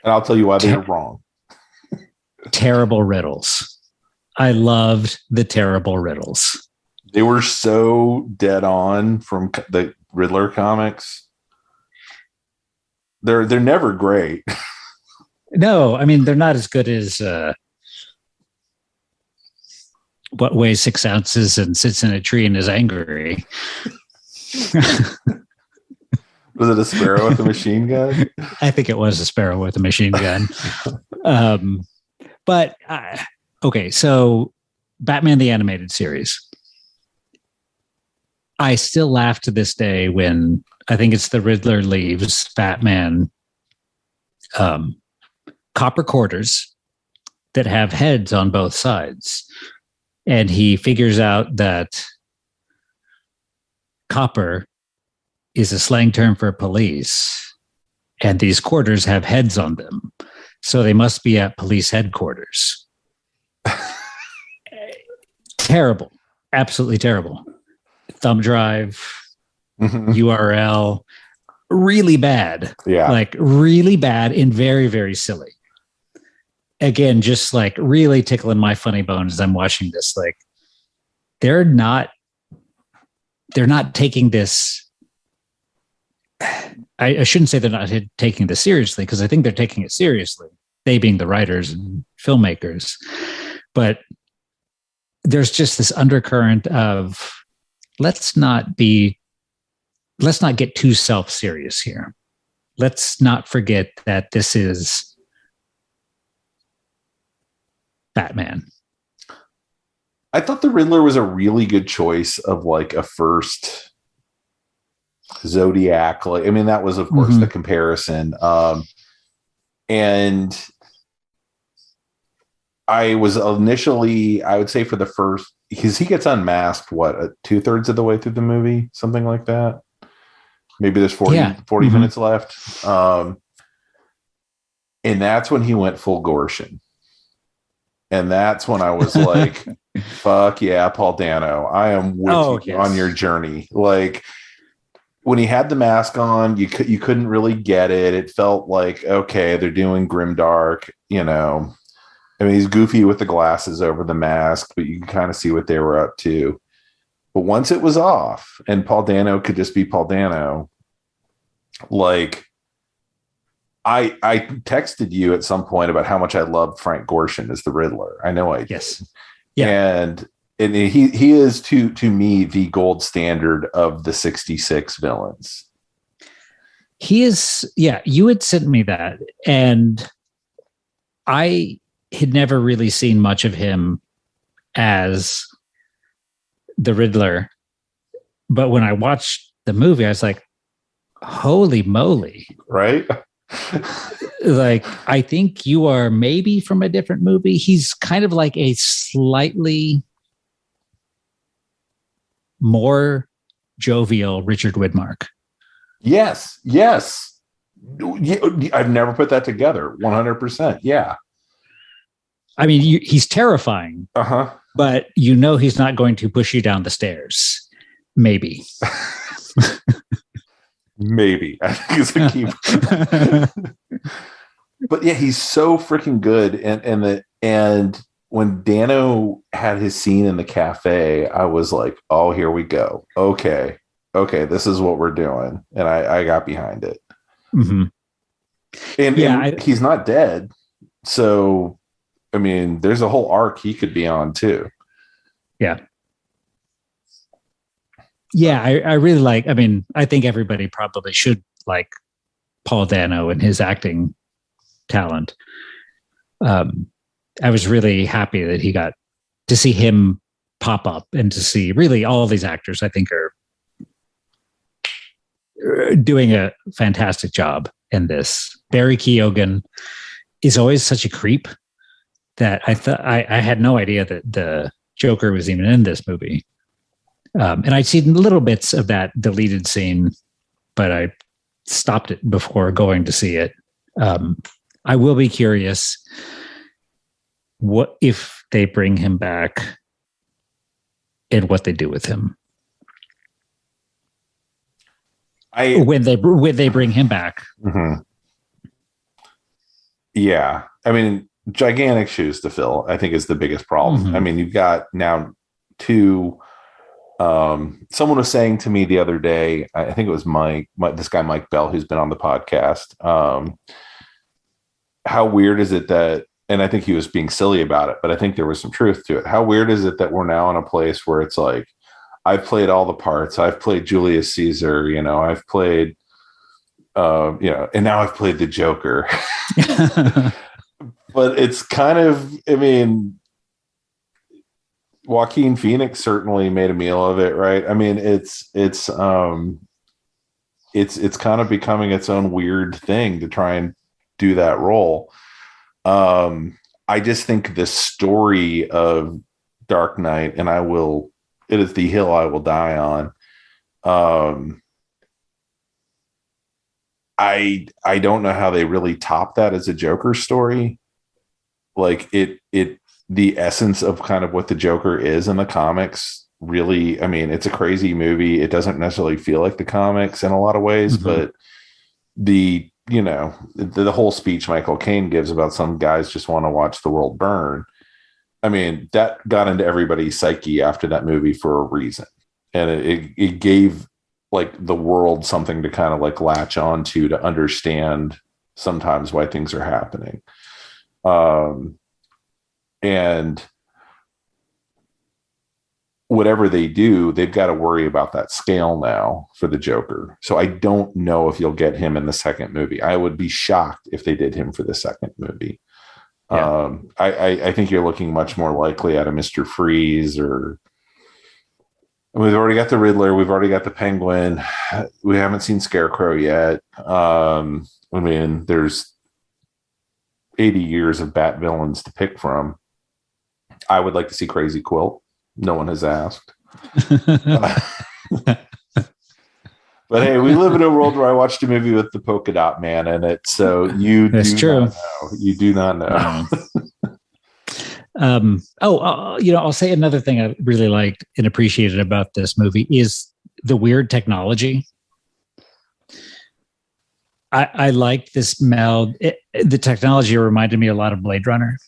And I'll tell you why they're wrong. Terrible riddles. I loved the terrible riddles. They were so dead on from the Riddler comics. They're never great. No, I mean, they're not as good as what weighs 6 ounces and sits in a tree and is angry. Was it a sparrow with a machine gun? I think it was a sparrow with a machine gun. But okay, so Batman the Animated Series. I still laugh to this day when I think it's the Riddler leaves Batman copper quarters that have heads on both sides. And he figures out that copper is a slang term for police. And these quarters have heads on them. So they must be at police headquarters. Terrible. Absolutely terrible. Thumb drive, URL, really bad. Yeah. Like really bad and very, very silly. Again, just like really tickling my funny bones as I'm watching this. Like they're not taking this. I shouldn't say they're not taking this seriously, because I think they're taking it seriously. They being the writers and filmmakers. But there's just this undercurrent of let's not get too self-serious here. Let's not forget that this is Batman. I thought the Riddler was a really good choice of like a first Zodiac. Like, I mean, that was of course the comparison. And I was initially, I would say for the first, because he gets unmasked, 2/3 of the way through the movie, something like that. Maybe there's 40 minutes left. And that's when he went full Gorshin. And that's when I was like, fuck yeah, Paul Dano, I am with you on your journey. Like when he had the mask on, you couldn't really get it. It felt like, okay, they're doing grimdark, you know. I mean, he's goofy with the glasses over the mask, but you can kind of see what they were up to. But once it was off and Paul Dano could just be Paul Dano, like I texted you at some point about how much I loved Frank Gorshin as the Riddler. I know I did. Yes. Yeah. And he is to me the gold standard of the 66 villains. He is, yeah, you had sent me that, and I had never really seen much of him as the Riddler. But when I watched the movie, I was like, holy moly. Right? Like, I think you are maybe from a different movie. He's kind of like a slightly more jovial Richard Widmark. Yes. I've never put that together. 100%. Yeah. I mean, he's terrifying, but you know he's not going to push you down the stairs. Maybe. Maybe. I think it's a key. But yeah, he's so freaking good. And when Dano had his scene in the cafe, I was like, oh, here we go. Okay, this is what we're doing. And I got behind it. Mm-hmm. And he's not dead. So, I mean, there's a whole arc he could be on too. Yeah. Yeah, I really like, I mean, I think everybody probably should like Paul Dano and his acting talent. I was really happy that he got to see him pop up and to see really all of these actors, I think, are doing a fantastic job in this. Barry Keoghan is always such a creep that I thought I had no idea that the Joker was even in this movie. And I'd seen little bits of that deleted scene, but I stopped it before going to see it. I will be curious what if they bring him back and what they do with him. When they bring him back. Mm-hmm. Yeah. I mean, gigantic shoes to fill, I think, is the biggest problem. Mhm. I mean, you've got now two. Someone was saying to me the other day, I think it was this guy Mike Bell, who's been on the podcast. How weird is it that, and I think he was being silly about it, but I think there was some truth to it. How weird is it that we're now in a place where it's like, I've played all the parts. I've played Julius Caesar, I've played, and now I've played the Joker. But it's kind of, I mean, Joaquin Phoenix certainly made a meal of it, right? I mean, it's kind of becoming its own weird thing to try and do that role. I just think the story of Dark Knight, and it is the hill I will die on. I don't know how they really top that as a Joker story. Like the essence of kind of what the Joker is in the comics, really, I mean, it's a crazy movie. It doesn't necessarily feel like the comics in a lot of ways, but the whole speech Michael Caine gives about some guys just want to watch the world burn. I mean, that got into everybody's psyche after that movie for a reason. And it gave like the world something to kind of like latch onto to understand sometimes why things are happening. And whatever they do, they've got to worry about that scale now for the Joker. So I don't know if you'll get him in the second movie. I would be shocked if they did him for the second movie. Yeah. I think you're looking much more likely at a Mr. Freeze, or we've already got the Riddler. We've already got the Penguin. We haven't seen Scarecrow yet. I mean, there's 80 years of Bat villains to pick from. I would like to see Crazy Quilt. No one has asked. But hey, we live in a world where I watched a movie with the polka dot man in it. So That's true. You do not know. I'll say another thing I really liked and appreciated about this movie is the weird technology. I liked this meld. The technology reminded me a lot of Blade Runner.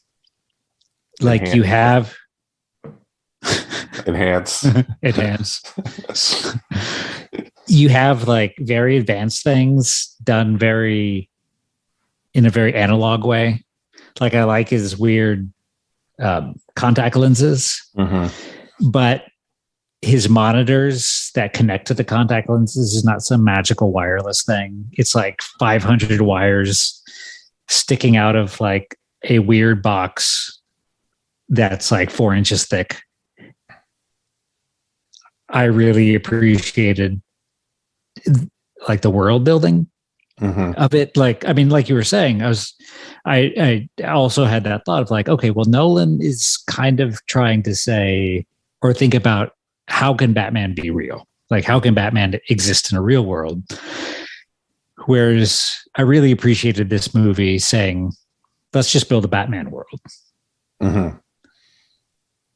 Like you have enhance. You have like very advanced things done in a very analog way. Like I like his weird contact lenses, but his monitors that connect to the contact lenses is not some magical wireless thing. It's like 500 wires sticking out of like a weird box that's like 4 inches thick. I really appreciated like the world building of it. Like, I mean, like you were saying, I also had that thought of like, okay, well, Nolan is kind of trying to say or think about how can Batman be real? Like, how can Batman exist in a real world? Whereas I really appreciated this movie saying, let's just build a Batman world.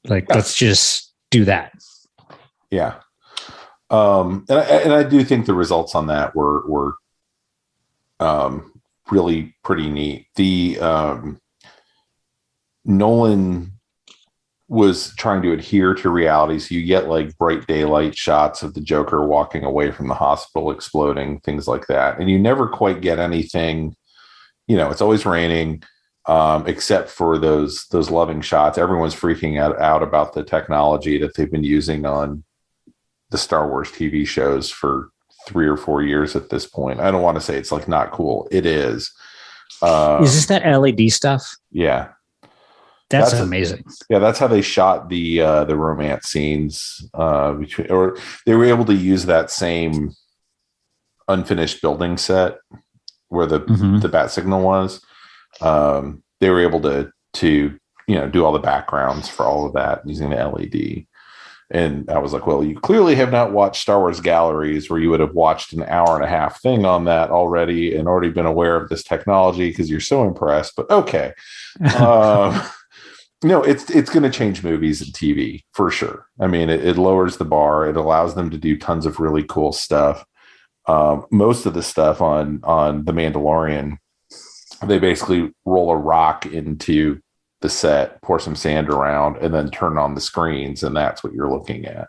Like, let's just do that. Yeah. And I do think the results on that were really pretty neat. The Nolan was trying to adhere to reality. So you get like bright daylight shots of the Joker walking away from the hospital, exploding, things like that. And you never quite get anything, it's always raining, except for those loving shots. Everyone's freaking out about the technology that they've been using on the Star Wars TV shows for 3 or 4 years at this point. I don't want to say it's like not cool. It is. Is this that LED stuff? Yeah. That's amazing. That's how they shot the romance scenes or they were able to use that same unfinished building set where the bat signal was. They were able to do all the backgrounds for all of that using the LED. And I was like, well, you clearly have not watched Star Wars Galleries, where you would have watched an hour and a half thing on that already and already been aware of this technology because you're so impressed. But okay. No, it's going to change movies and TV for sure. I mean, it lowers the bar. It allows them to do tons of really cool stuff. Most of the stuff on The Mandalorian they basically roll a rock into the set, pour some sand around, and then turn on the screens, and that's what you're looking at.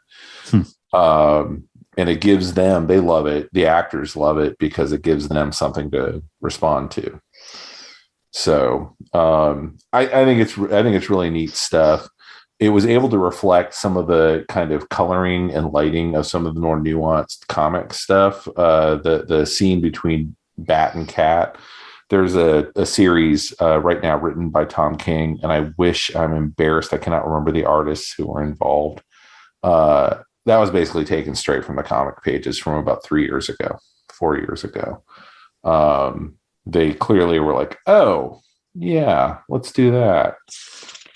And it gives them, they love it. The actors love it because it gives them something to respond to. So I think it's really neat stuff. It was able to reflect some of the kind of coloring and lighting of some of the more nuanced comic stuff. The scene between Bat and Cat. There's a series right now written by Tom King, and I'm embarrassed I cannot remember the artists who were involved. That was basically taken straight from the comic pages from about 4 years ago. They clearly were like, oh, yeah, let's do that.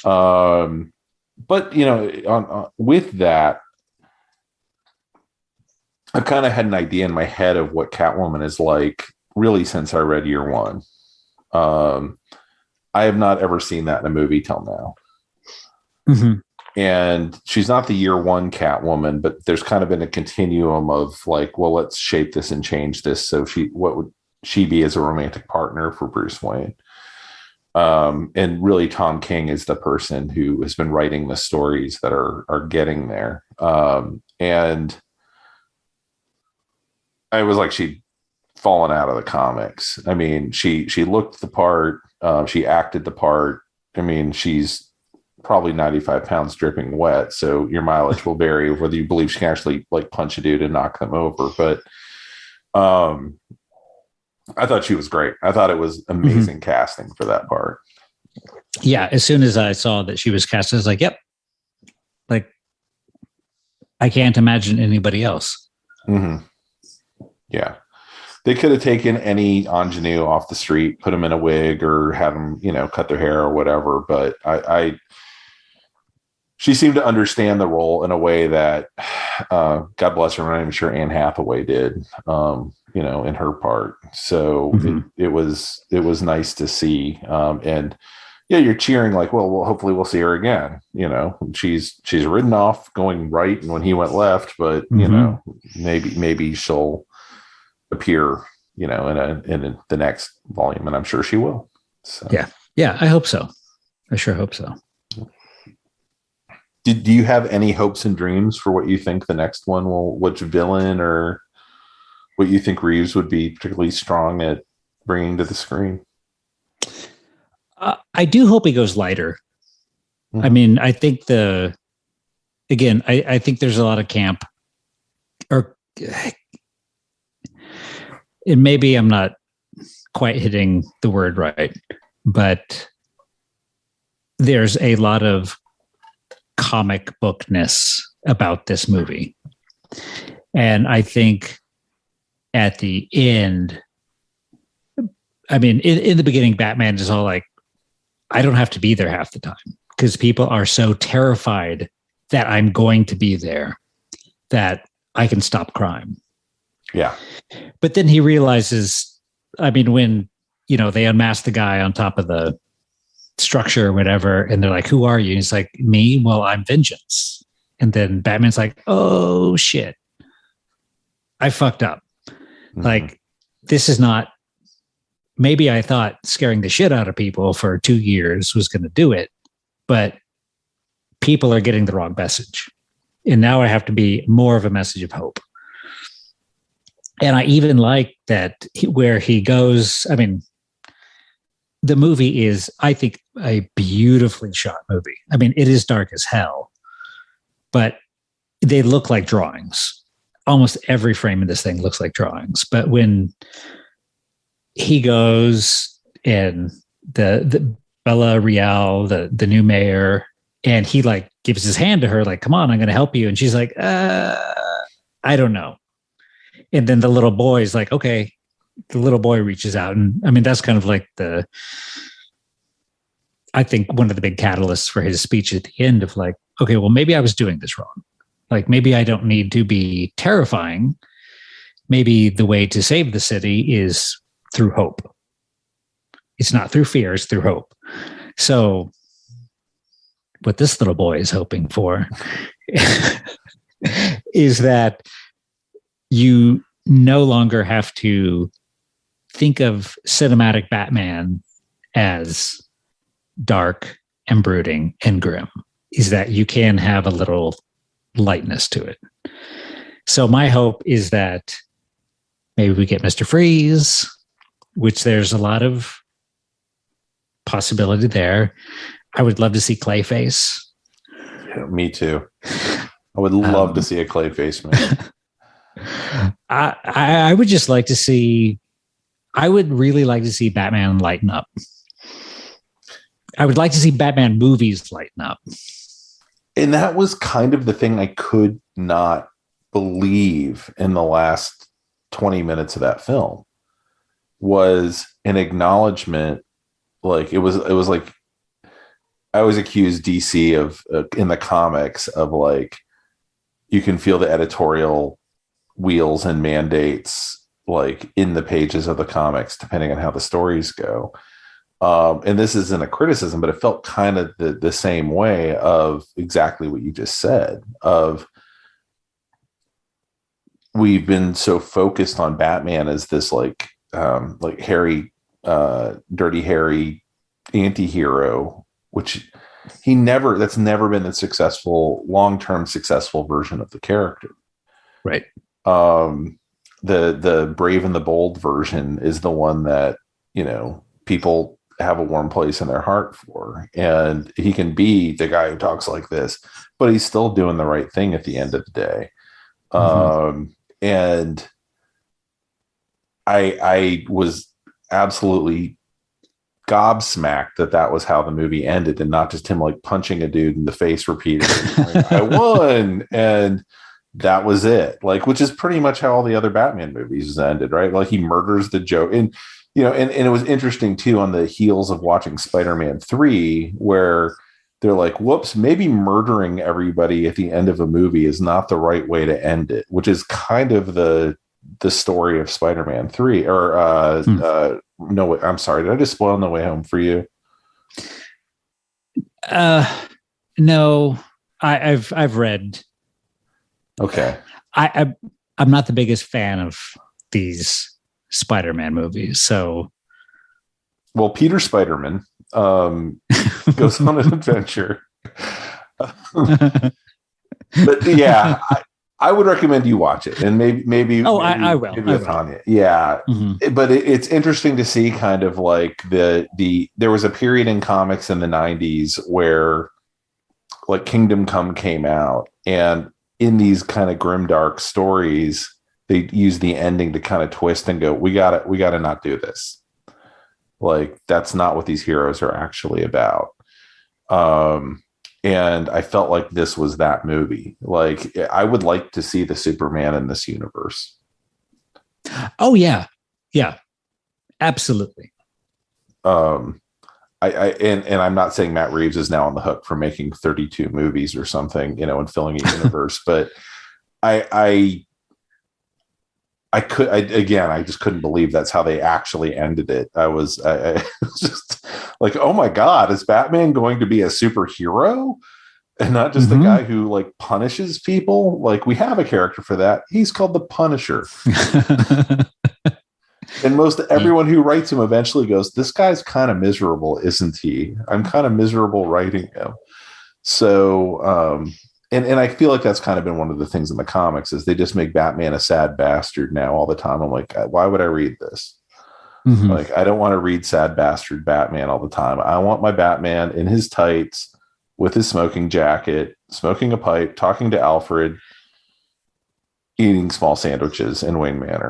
But, with that, I've kind of had an idea in my head of what Catwoman is like, really, since I read year one. I have not ever seen that in a movie till now. Mm-hmm. And she's not the year one Catwoman, but there's kind of been a continuum of like, well, let's shape this and change this. So what would she be as a romantic partner for Bruce Wayne? And really, Tom King is the person who has been writing the stories that are getting there. And I was like, she'd fallen out of the comics. I mean, she looked the part, she acted the part. I mean, she's probably 95 pounds dripping wet, so your mileage will vary whether you believe she can actually like punch a dude and knock them over. But I thought she was great. I thought it was amazing casting for that part. Yeah, as soon as I saw that she was cast, I was like, yep. Like, I can't imagine anybody else. Mm-hmm. Yeah. They could have taken any ingenue off the street, put them in a wig, or have them, cut their hair or whatever. But she seemed to understand the role in a way that, God bless her, I'm not even sure Anne Hathaway did, in her part. So it was nice to see. And yeah, you're cheering like, well, hopefully we'll see her again. She's ridden off going right, and when he went left, but maybe she'll appear, in the next volume, and I'm sure she will. So yeah, I hope so. I sure hope so. Do you have any hopes and dreams for what you think the next one which villain or what you think Reeves would be particularly strong at bringing to the screen? I do hope he goes lighter. I mean, I think I think there's a lot of camp, and maybe I'm not quite hitting the word right, but there's a lot of comic bookness about this movie. And I think at the end, I mean, in the beginning, Batman is all like, I don't have to be there half the time because people are so terrified that I'm going to be there that I can stop crime. Yeah. But then he realizes, I mean, when, they unmask the guy on top of the structure or whatever, and they're like, who are you? And he's like, me? Well, I'm vengeance. And then Batman's like, oh shit, I fucked up. Like, this is not, maybe I thought scaring the shit out of people for 2 years was going to do it, but people are getting the wrong message. And now I have to be more of a message of hope. And I even like that where he goes, I mean, the movie is, I think, a beautifully shot movie. I mean, it is dark as hell, but they look like drawings. Almost every frame of this thing looks like drawings. But when he goes and the Bella Real, the new mayor, and he like gives his hand to her, like, come on, I'm going to help you. And she's like, I don't know. And then the little boy is like, okay. The little boy reaches out. And I mean, that's kind of like I think one of the big catalysts for his speech at the end of like, okay, well, maybe I was doing this wrong. Like, maybe I don't need to be terrifying. Maybe the way to save the city is through hope. It's not through fear, it's through hope. So what this little boy is hoping for is that you no longer have to think of cinematic Batman as dark and brooding and grim, is that you can have a little lightness to it. So my hope is that maybe we get Mr. Freeze, which there's a lot of possibility there. I would love to see Clayface. Yeah, me too. I would love to see a Clayface man. I would just like to see, I would really like to see Batman lighten up. I would like to see Batman movies lighten up. And that was kind of the thing I could not believe in the last 20 minutes of that film, was an acknowledgement. Like it was like, I always accuse DC of in the comics of like, you can feel the editorial wheels and mandates like in the pages of the comics, depending on how the stories go. And this isn't a criticism, but it felt kind of the same way of exactly what you just said, of we've been so focused on Batman as this like Harry, Dirty Harry anti-hero, which that's never been the long-term successful version of the character. Right. The Brave and the Bold version is the one that, people have a warm place in their heart for. And he can be the guy who talks like this, but he's still doing the right thing at the end of the day. Mm-hmm. And I was absolutely gobsmacked that was how the movie ended, and not just him like punching a dude in the face repeatedly. Like, I won. And that was it. Like, which is pretty much how all the other Batman movies ended, right? Like he murders the Joker. And, and it was interesting too, on the heels of watching Spider-Man 3, where they're like, whoops, maybe murdering everybody at the end of a movie is not the right way to end it, which is kind of the story of Spider-Man 3 or no, I'm sorry. Did I just spoil No Way Home for you? No, I've read. Okay. I'm not the biggest fan of these Spider-Man movies. So, well, Peter Spider-Man goes on an adventure. But yeah, I would recommend you watch it, and maybe. Oh, I will. Maybe Tanya. Yeah, mm-hmm. But it's interesting to see kind of like there was a period in comics in the 90s where like Kingdom Come came out, and in these kind of grimdark stories, they use the ending to kind of twist and go, we gotta not do this. Like that's not what these heroes are actually about. And I felt like this was that movie. Like I would like to see the Superman in this universe. Oh yeah. Yeah, absolutely. And I'm not saying Matt Reeves is now on the hook for making 32 movies or something, and filling a universe, but I just couldn't believe that's how they actually ended it. I was just like, oh my God, is Batman going to be a superhero and not just the guy who like punishes people? Like we have a character for that. He's called the Punisher. And most everyone who writes him eventually goes, this guy's kind of miserable, isn't he? I'm kind of miserable writing him. So, and I feel like that's kind of been one of the things in the comics is they just make Batman a sad bastard now all the time. I'm like, why would I read this? Mm-hmm. Like, I don't want to read sad bastard Batman all the time. I want my Batman in his tights with his smoking jacket, smoking a pipe, talking to Alfred, eating small sandwiches in Wayne Manor.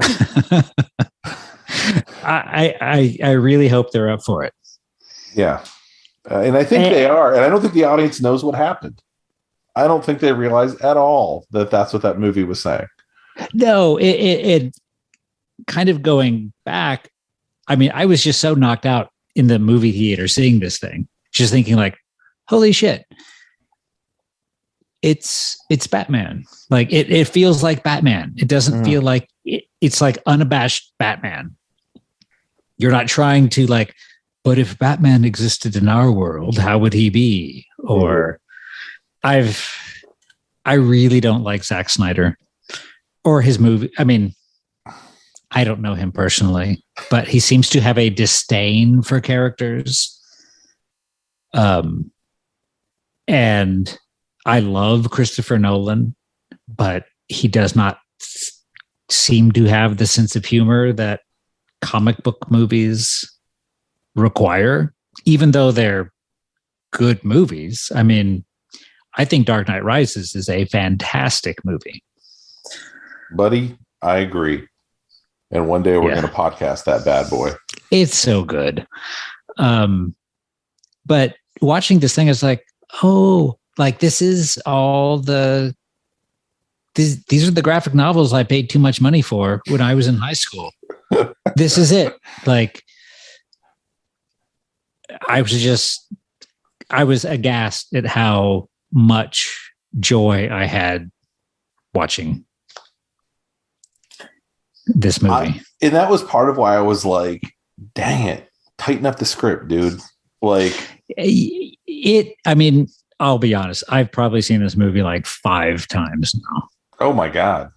I really hope they're up for it. Yeah. And I think they are. And I don't think the audience knows what happened. I don't think they realize at all that that's what that movie was saying. No, it kind of going back. I mean, I was just so knocked out in the movie theater seeing this thing, just thinking like, holy shit. It's Batman. Like it feels like Batman. It doesn't feel like it's like unabashed Batman. You're not trying to like, but if Batman existed in our world, how would he be? Or I really don't like Zack Snyder or his movie. I mean, I don't know him personally, but he seems to have a disdain for characters. And I love Christopher Nolan, but he does not seem to have the sense of humor that comic book movies require, even though they're good movies. I mean, I think Dark Knight Rises is a fantastic movie. Buddy, I agree. And one day we're going to podcast that bad boy. It's so good. But watching this thing is like, oh, like this is all these are the graphic novels I paid too much money for when I was in high school. This is it. Like, I was aghast at how much joy I had watching this movie. And that was part of why I was like, dang it, tighten up the script, dude. Like I mean, I'll be honest, I've probably seen this movie like 5 times now. Oh my God.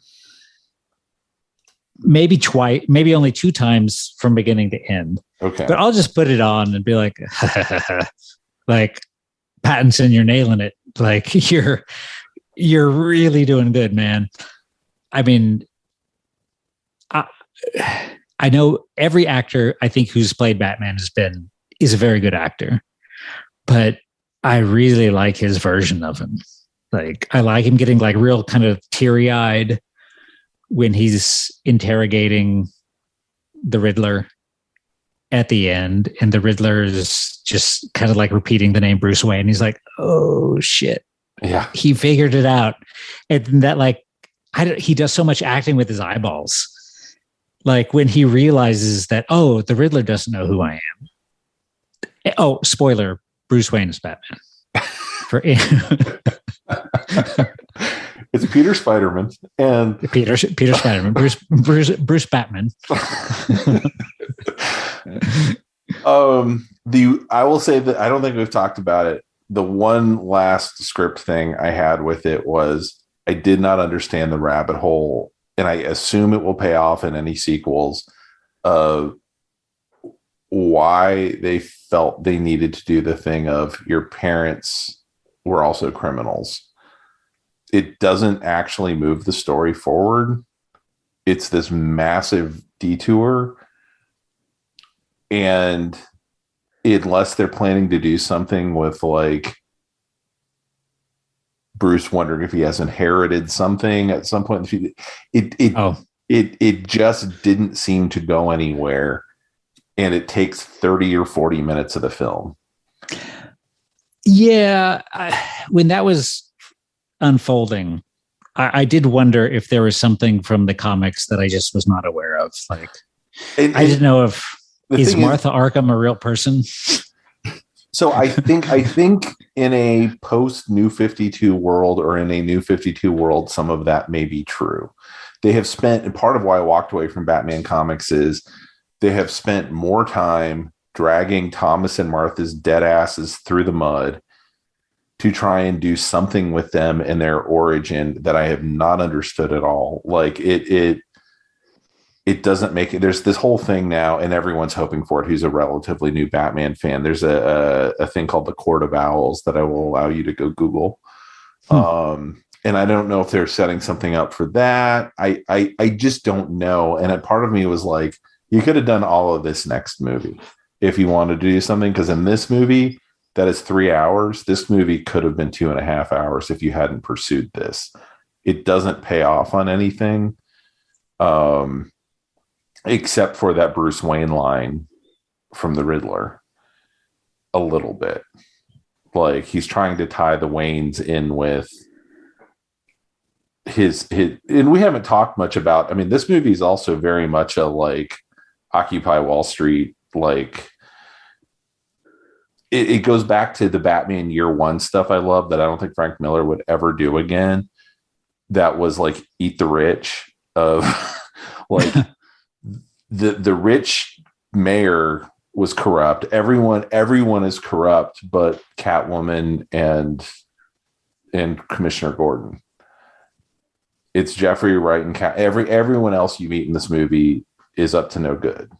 Maybe twice, maybe only 2 times from beginning to end. Okay. But I'll just put it on and be like, like, Pattinson, you're nailing it. Like, you're really doing good, man. I mean, I know every actor I think who's played Batman is a very good actor, but I really like his version of him. Like, I like him getting like real kind of teary-eyed when he's interrogating the Riddler at the end, and the Riddler is just kind of like repeating the name Bruce Wayne. He's like, oh shit. Yeah. He figured it out. And that, like, he does so much acting with his eyeballs. Like when he realizes that, oh, the Riddler doesn't know who I am. Oh, spoiler, Bruce Wayne is Batman. It's Peter Spider-Man and Peter Spider-Man, Bruce Batman. I will say that I don't think we've talked about it. The one last script thing I had with it was I did not understand the rabbit hole, and I assume it will pay off in any sequels of why they felt they needed to do the thing of your parents were also criminals. It doesn't actually move the story forward. It's this massive detour. And unless they're planning to do something with like Bruce wondering if he has inherited something at some point in the future, it just didn't seem to go anywhere. And it takes 30 or 40 minutes of the film. Yeah. When that was unfolding, I did wonder if there was something from the comics that I just was not aware of. Like, I didn't know if is Martha Arkham a real person? So I think in a post New 52 world or in a New 52 world, some of that may be true. They have spent, and part of why I walked away from Batman comics is they have spent more time dragging Thomas and Martha's dead asses through the mud to try and do something with them in their origin that I have not understood at all. Like it doesn't make it. There's this whole thing now, and everyone's hoping for it who's a relatively new Batman fan. There's a thing called the Court of Owls that I will allow you to go Google. And I don't know if they're setting something up for that. I just don't know. And a part of me was like, you could have done all of this next movie if you wanted to do something. Because in this movie, that is 3 hours. This movie could have been 2.5 hours if you hadn't pursued this. It doesn't pay off on anything. Except for that Bruce Wayne line from the Riddler a little bit. Like he's trying to tie the Waynes in with his, and we haven't talked much about, I mean, this movie is also very much a like Occupy Wall Street, like it goes back to the Batman Year One stuff I love that I don't think Frank Miller would ever do again. That was like Eat the Rich of like the rich mayor was corrupt. Everyone is corrupt, but Catwoman and Commissioner Gordon. It's Jeffrey Wright and everyone else you meet in this movie is up to no good.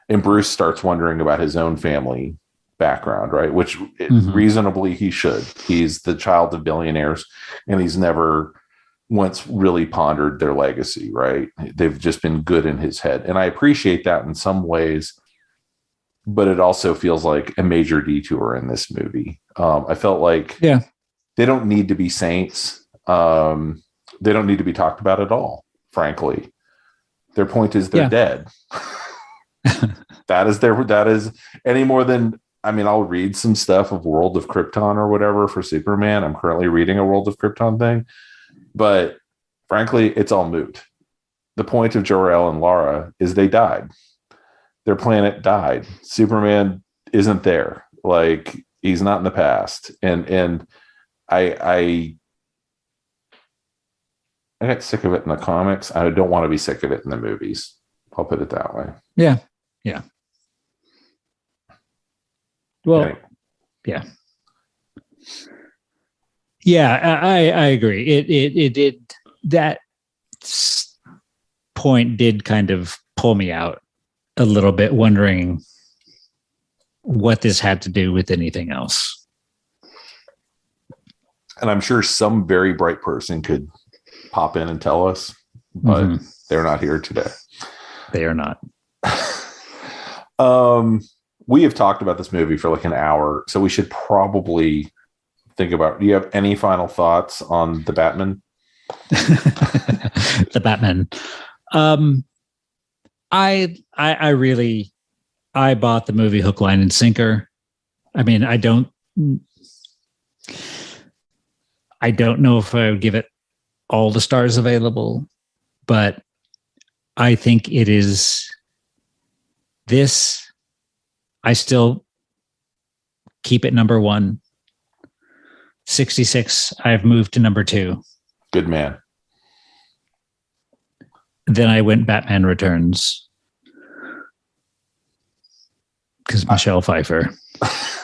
And Bruce starts wondering about his own family background, right? Which reasonably he should. He's the child of billionaires, and he's never once really pondered their legacy, right? They've just been good in his head. And I appreciate that in some ways, but it also feels like a major detour in this movie. I felt like they don't need to be saints. They don't need to be talked about at all, frankly. Their point is they're dead. That is any more than, I mean, I'll read some stuff of World of Krypton or whatever for Superman. I'm currently reading a World of Krypton thing, but frankly, it's all moot. The point of Jor-El and Lara is they died. Their planet died. Superman isn't there. Like, he's not in the past. And I got sick of it in the comics. I don't want to be sick of it in the movies. I'll put it that way. Yeah. Yeah. Well, Anyway. yeah. Yeah, I agree. It did, that point did kind of pull me out a little bit, wondering what this had to do with anything else. And I'm sure some very bright person could pop in and tell us, but they're not here today. They are not. We have talked about this movie for like an hour, so we should probably think about, do you have any final thoughts on the Batman? The Batman. I bought the movie hook, line, and sinker. I mean, I don't know if I would give it all the stars available, but I think it is this. I still keep it number 1. 66, I've moved to number 2. Good man. Then I went Batman Returns, because Michelle Pfeiffer.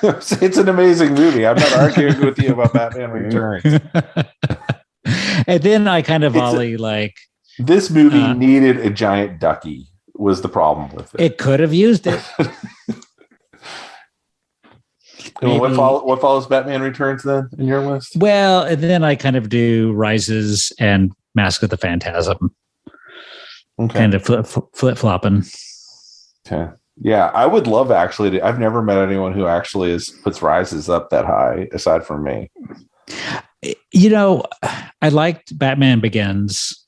It's an amazing movie. I'm not arguing with you about Batman Returns. And then I kind of this movie needed a giant ducky, was the problem with it. It could have used it. What follows Batman Returns then in your list? Well, and then I kind of do Rises and Mask of the Phantasm. Okay. Kind of flip-flopping. Okay. Yeah, I would love actually I've never met anyone who actually puts Rises up that high, aside from me. You know, I liked Batman Begins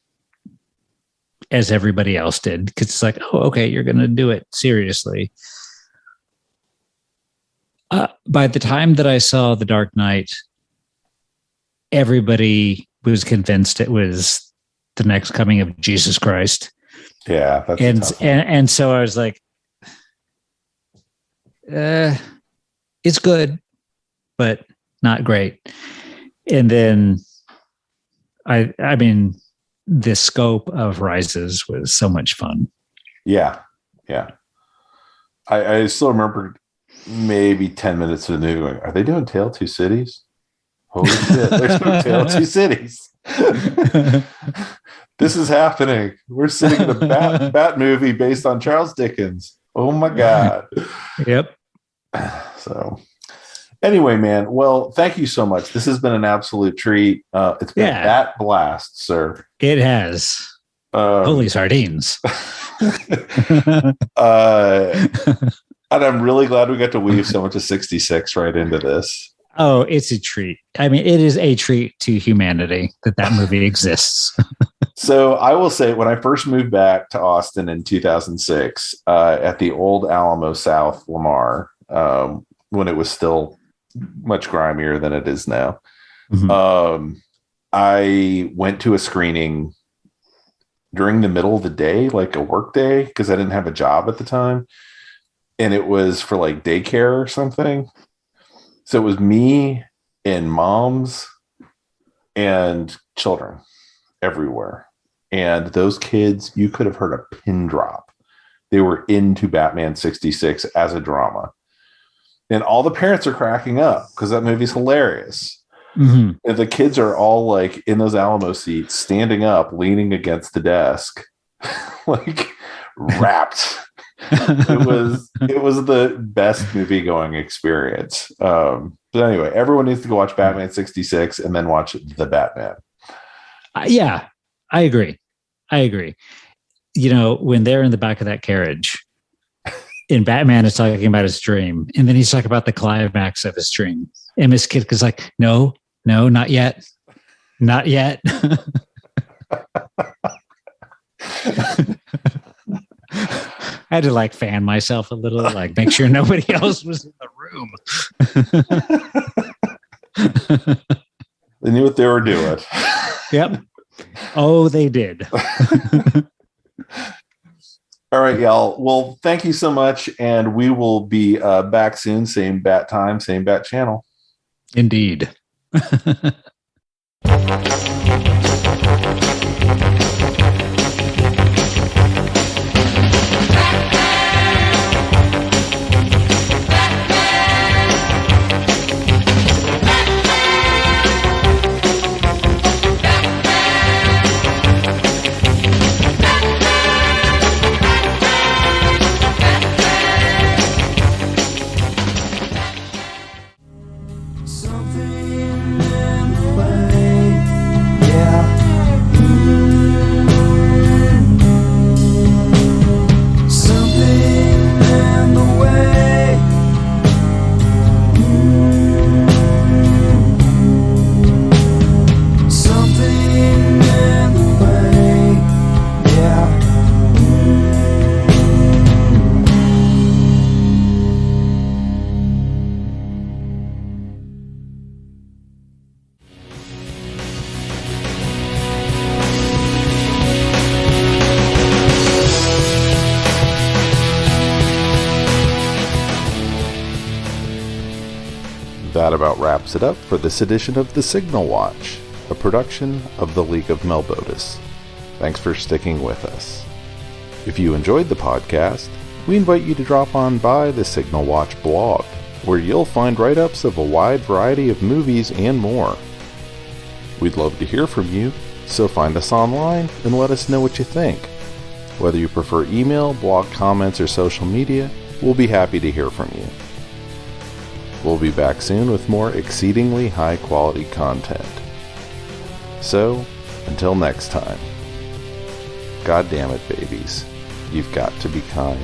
as everybody else did, because it's like, oh, okay, you're going to do it seriously. By the time that I saw The Dark Knight, everybody was convinced it was the next coming of Jesus Christ. Yeah, that's and so I was like, it's good, but not great. And then I mean, the scope of Rises was so much fun. Yeah. I still remember maybe 10 minutes of the movie going, are they doing Tale of Two Cities? Holy shit, they're doing Tale of Two Cities. This is happening. We're sitting in a bat movie based on Charles Dickens. Oh my God. Yep. So anyway, man, well, thank you so much. This has been an absolute treat. It's been a bat blast, sir. It has. Holy sardines. And I'm really glad we got to weave so much of 66 right into this. Oh, it's a treat. I mean, it is a treat to humanity that movie exists. So I will say, when I first moved back to Austin in 2006, at the old Alamo South Lamar, when it was still much grimier than it is now, I went to a screening during the middle of the day, like a work day, because I didn't have a job at the time. And it was for like daycare or something. So it was me and moms and children everywhere. And those kids, you could have heard a pin drop. They were into Batman 66 as a drama. And all the parents are cracking up because that movie's hilarious. And the kids are all like in those Alamo seats, standing up, leaning against the desk, like wrapped. It was the best movie going experience. But anyway, everyone needs to go watch Batman 66 and then watch The Batman. Yeah, I agree. When they're in the back of that carriage and Batman is talking about his dream, and then he's talking about the climax of his dream, and Miss Kitka's like, no, not yet. I had to fan myself a little, make sure nobody else was in the room. They knew what they were doing. Yep. Oh, they did. All right, y'all. Well, thank you so much. And we will be back soon. Same bat time, same bat channel. Indeed. That about wraps it up for this edition of The Signal Watch, a production of the League of Melbotus. Thanks for sticking with us. If you enjoyed the podcast, we invite you to drop on by the Signal Watch blog, where you'll find write-ups of a wide variety of movies and more. We'd love to hear from you, so find us online and let us know what you think. Whether you prefer email, blog comments, or social media, we'll be happy to hear from you. We'll be back soon with more exceedingly high-quality content. So, until next time, God damn it, babies, you've got to be kind.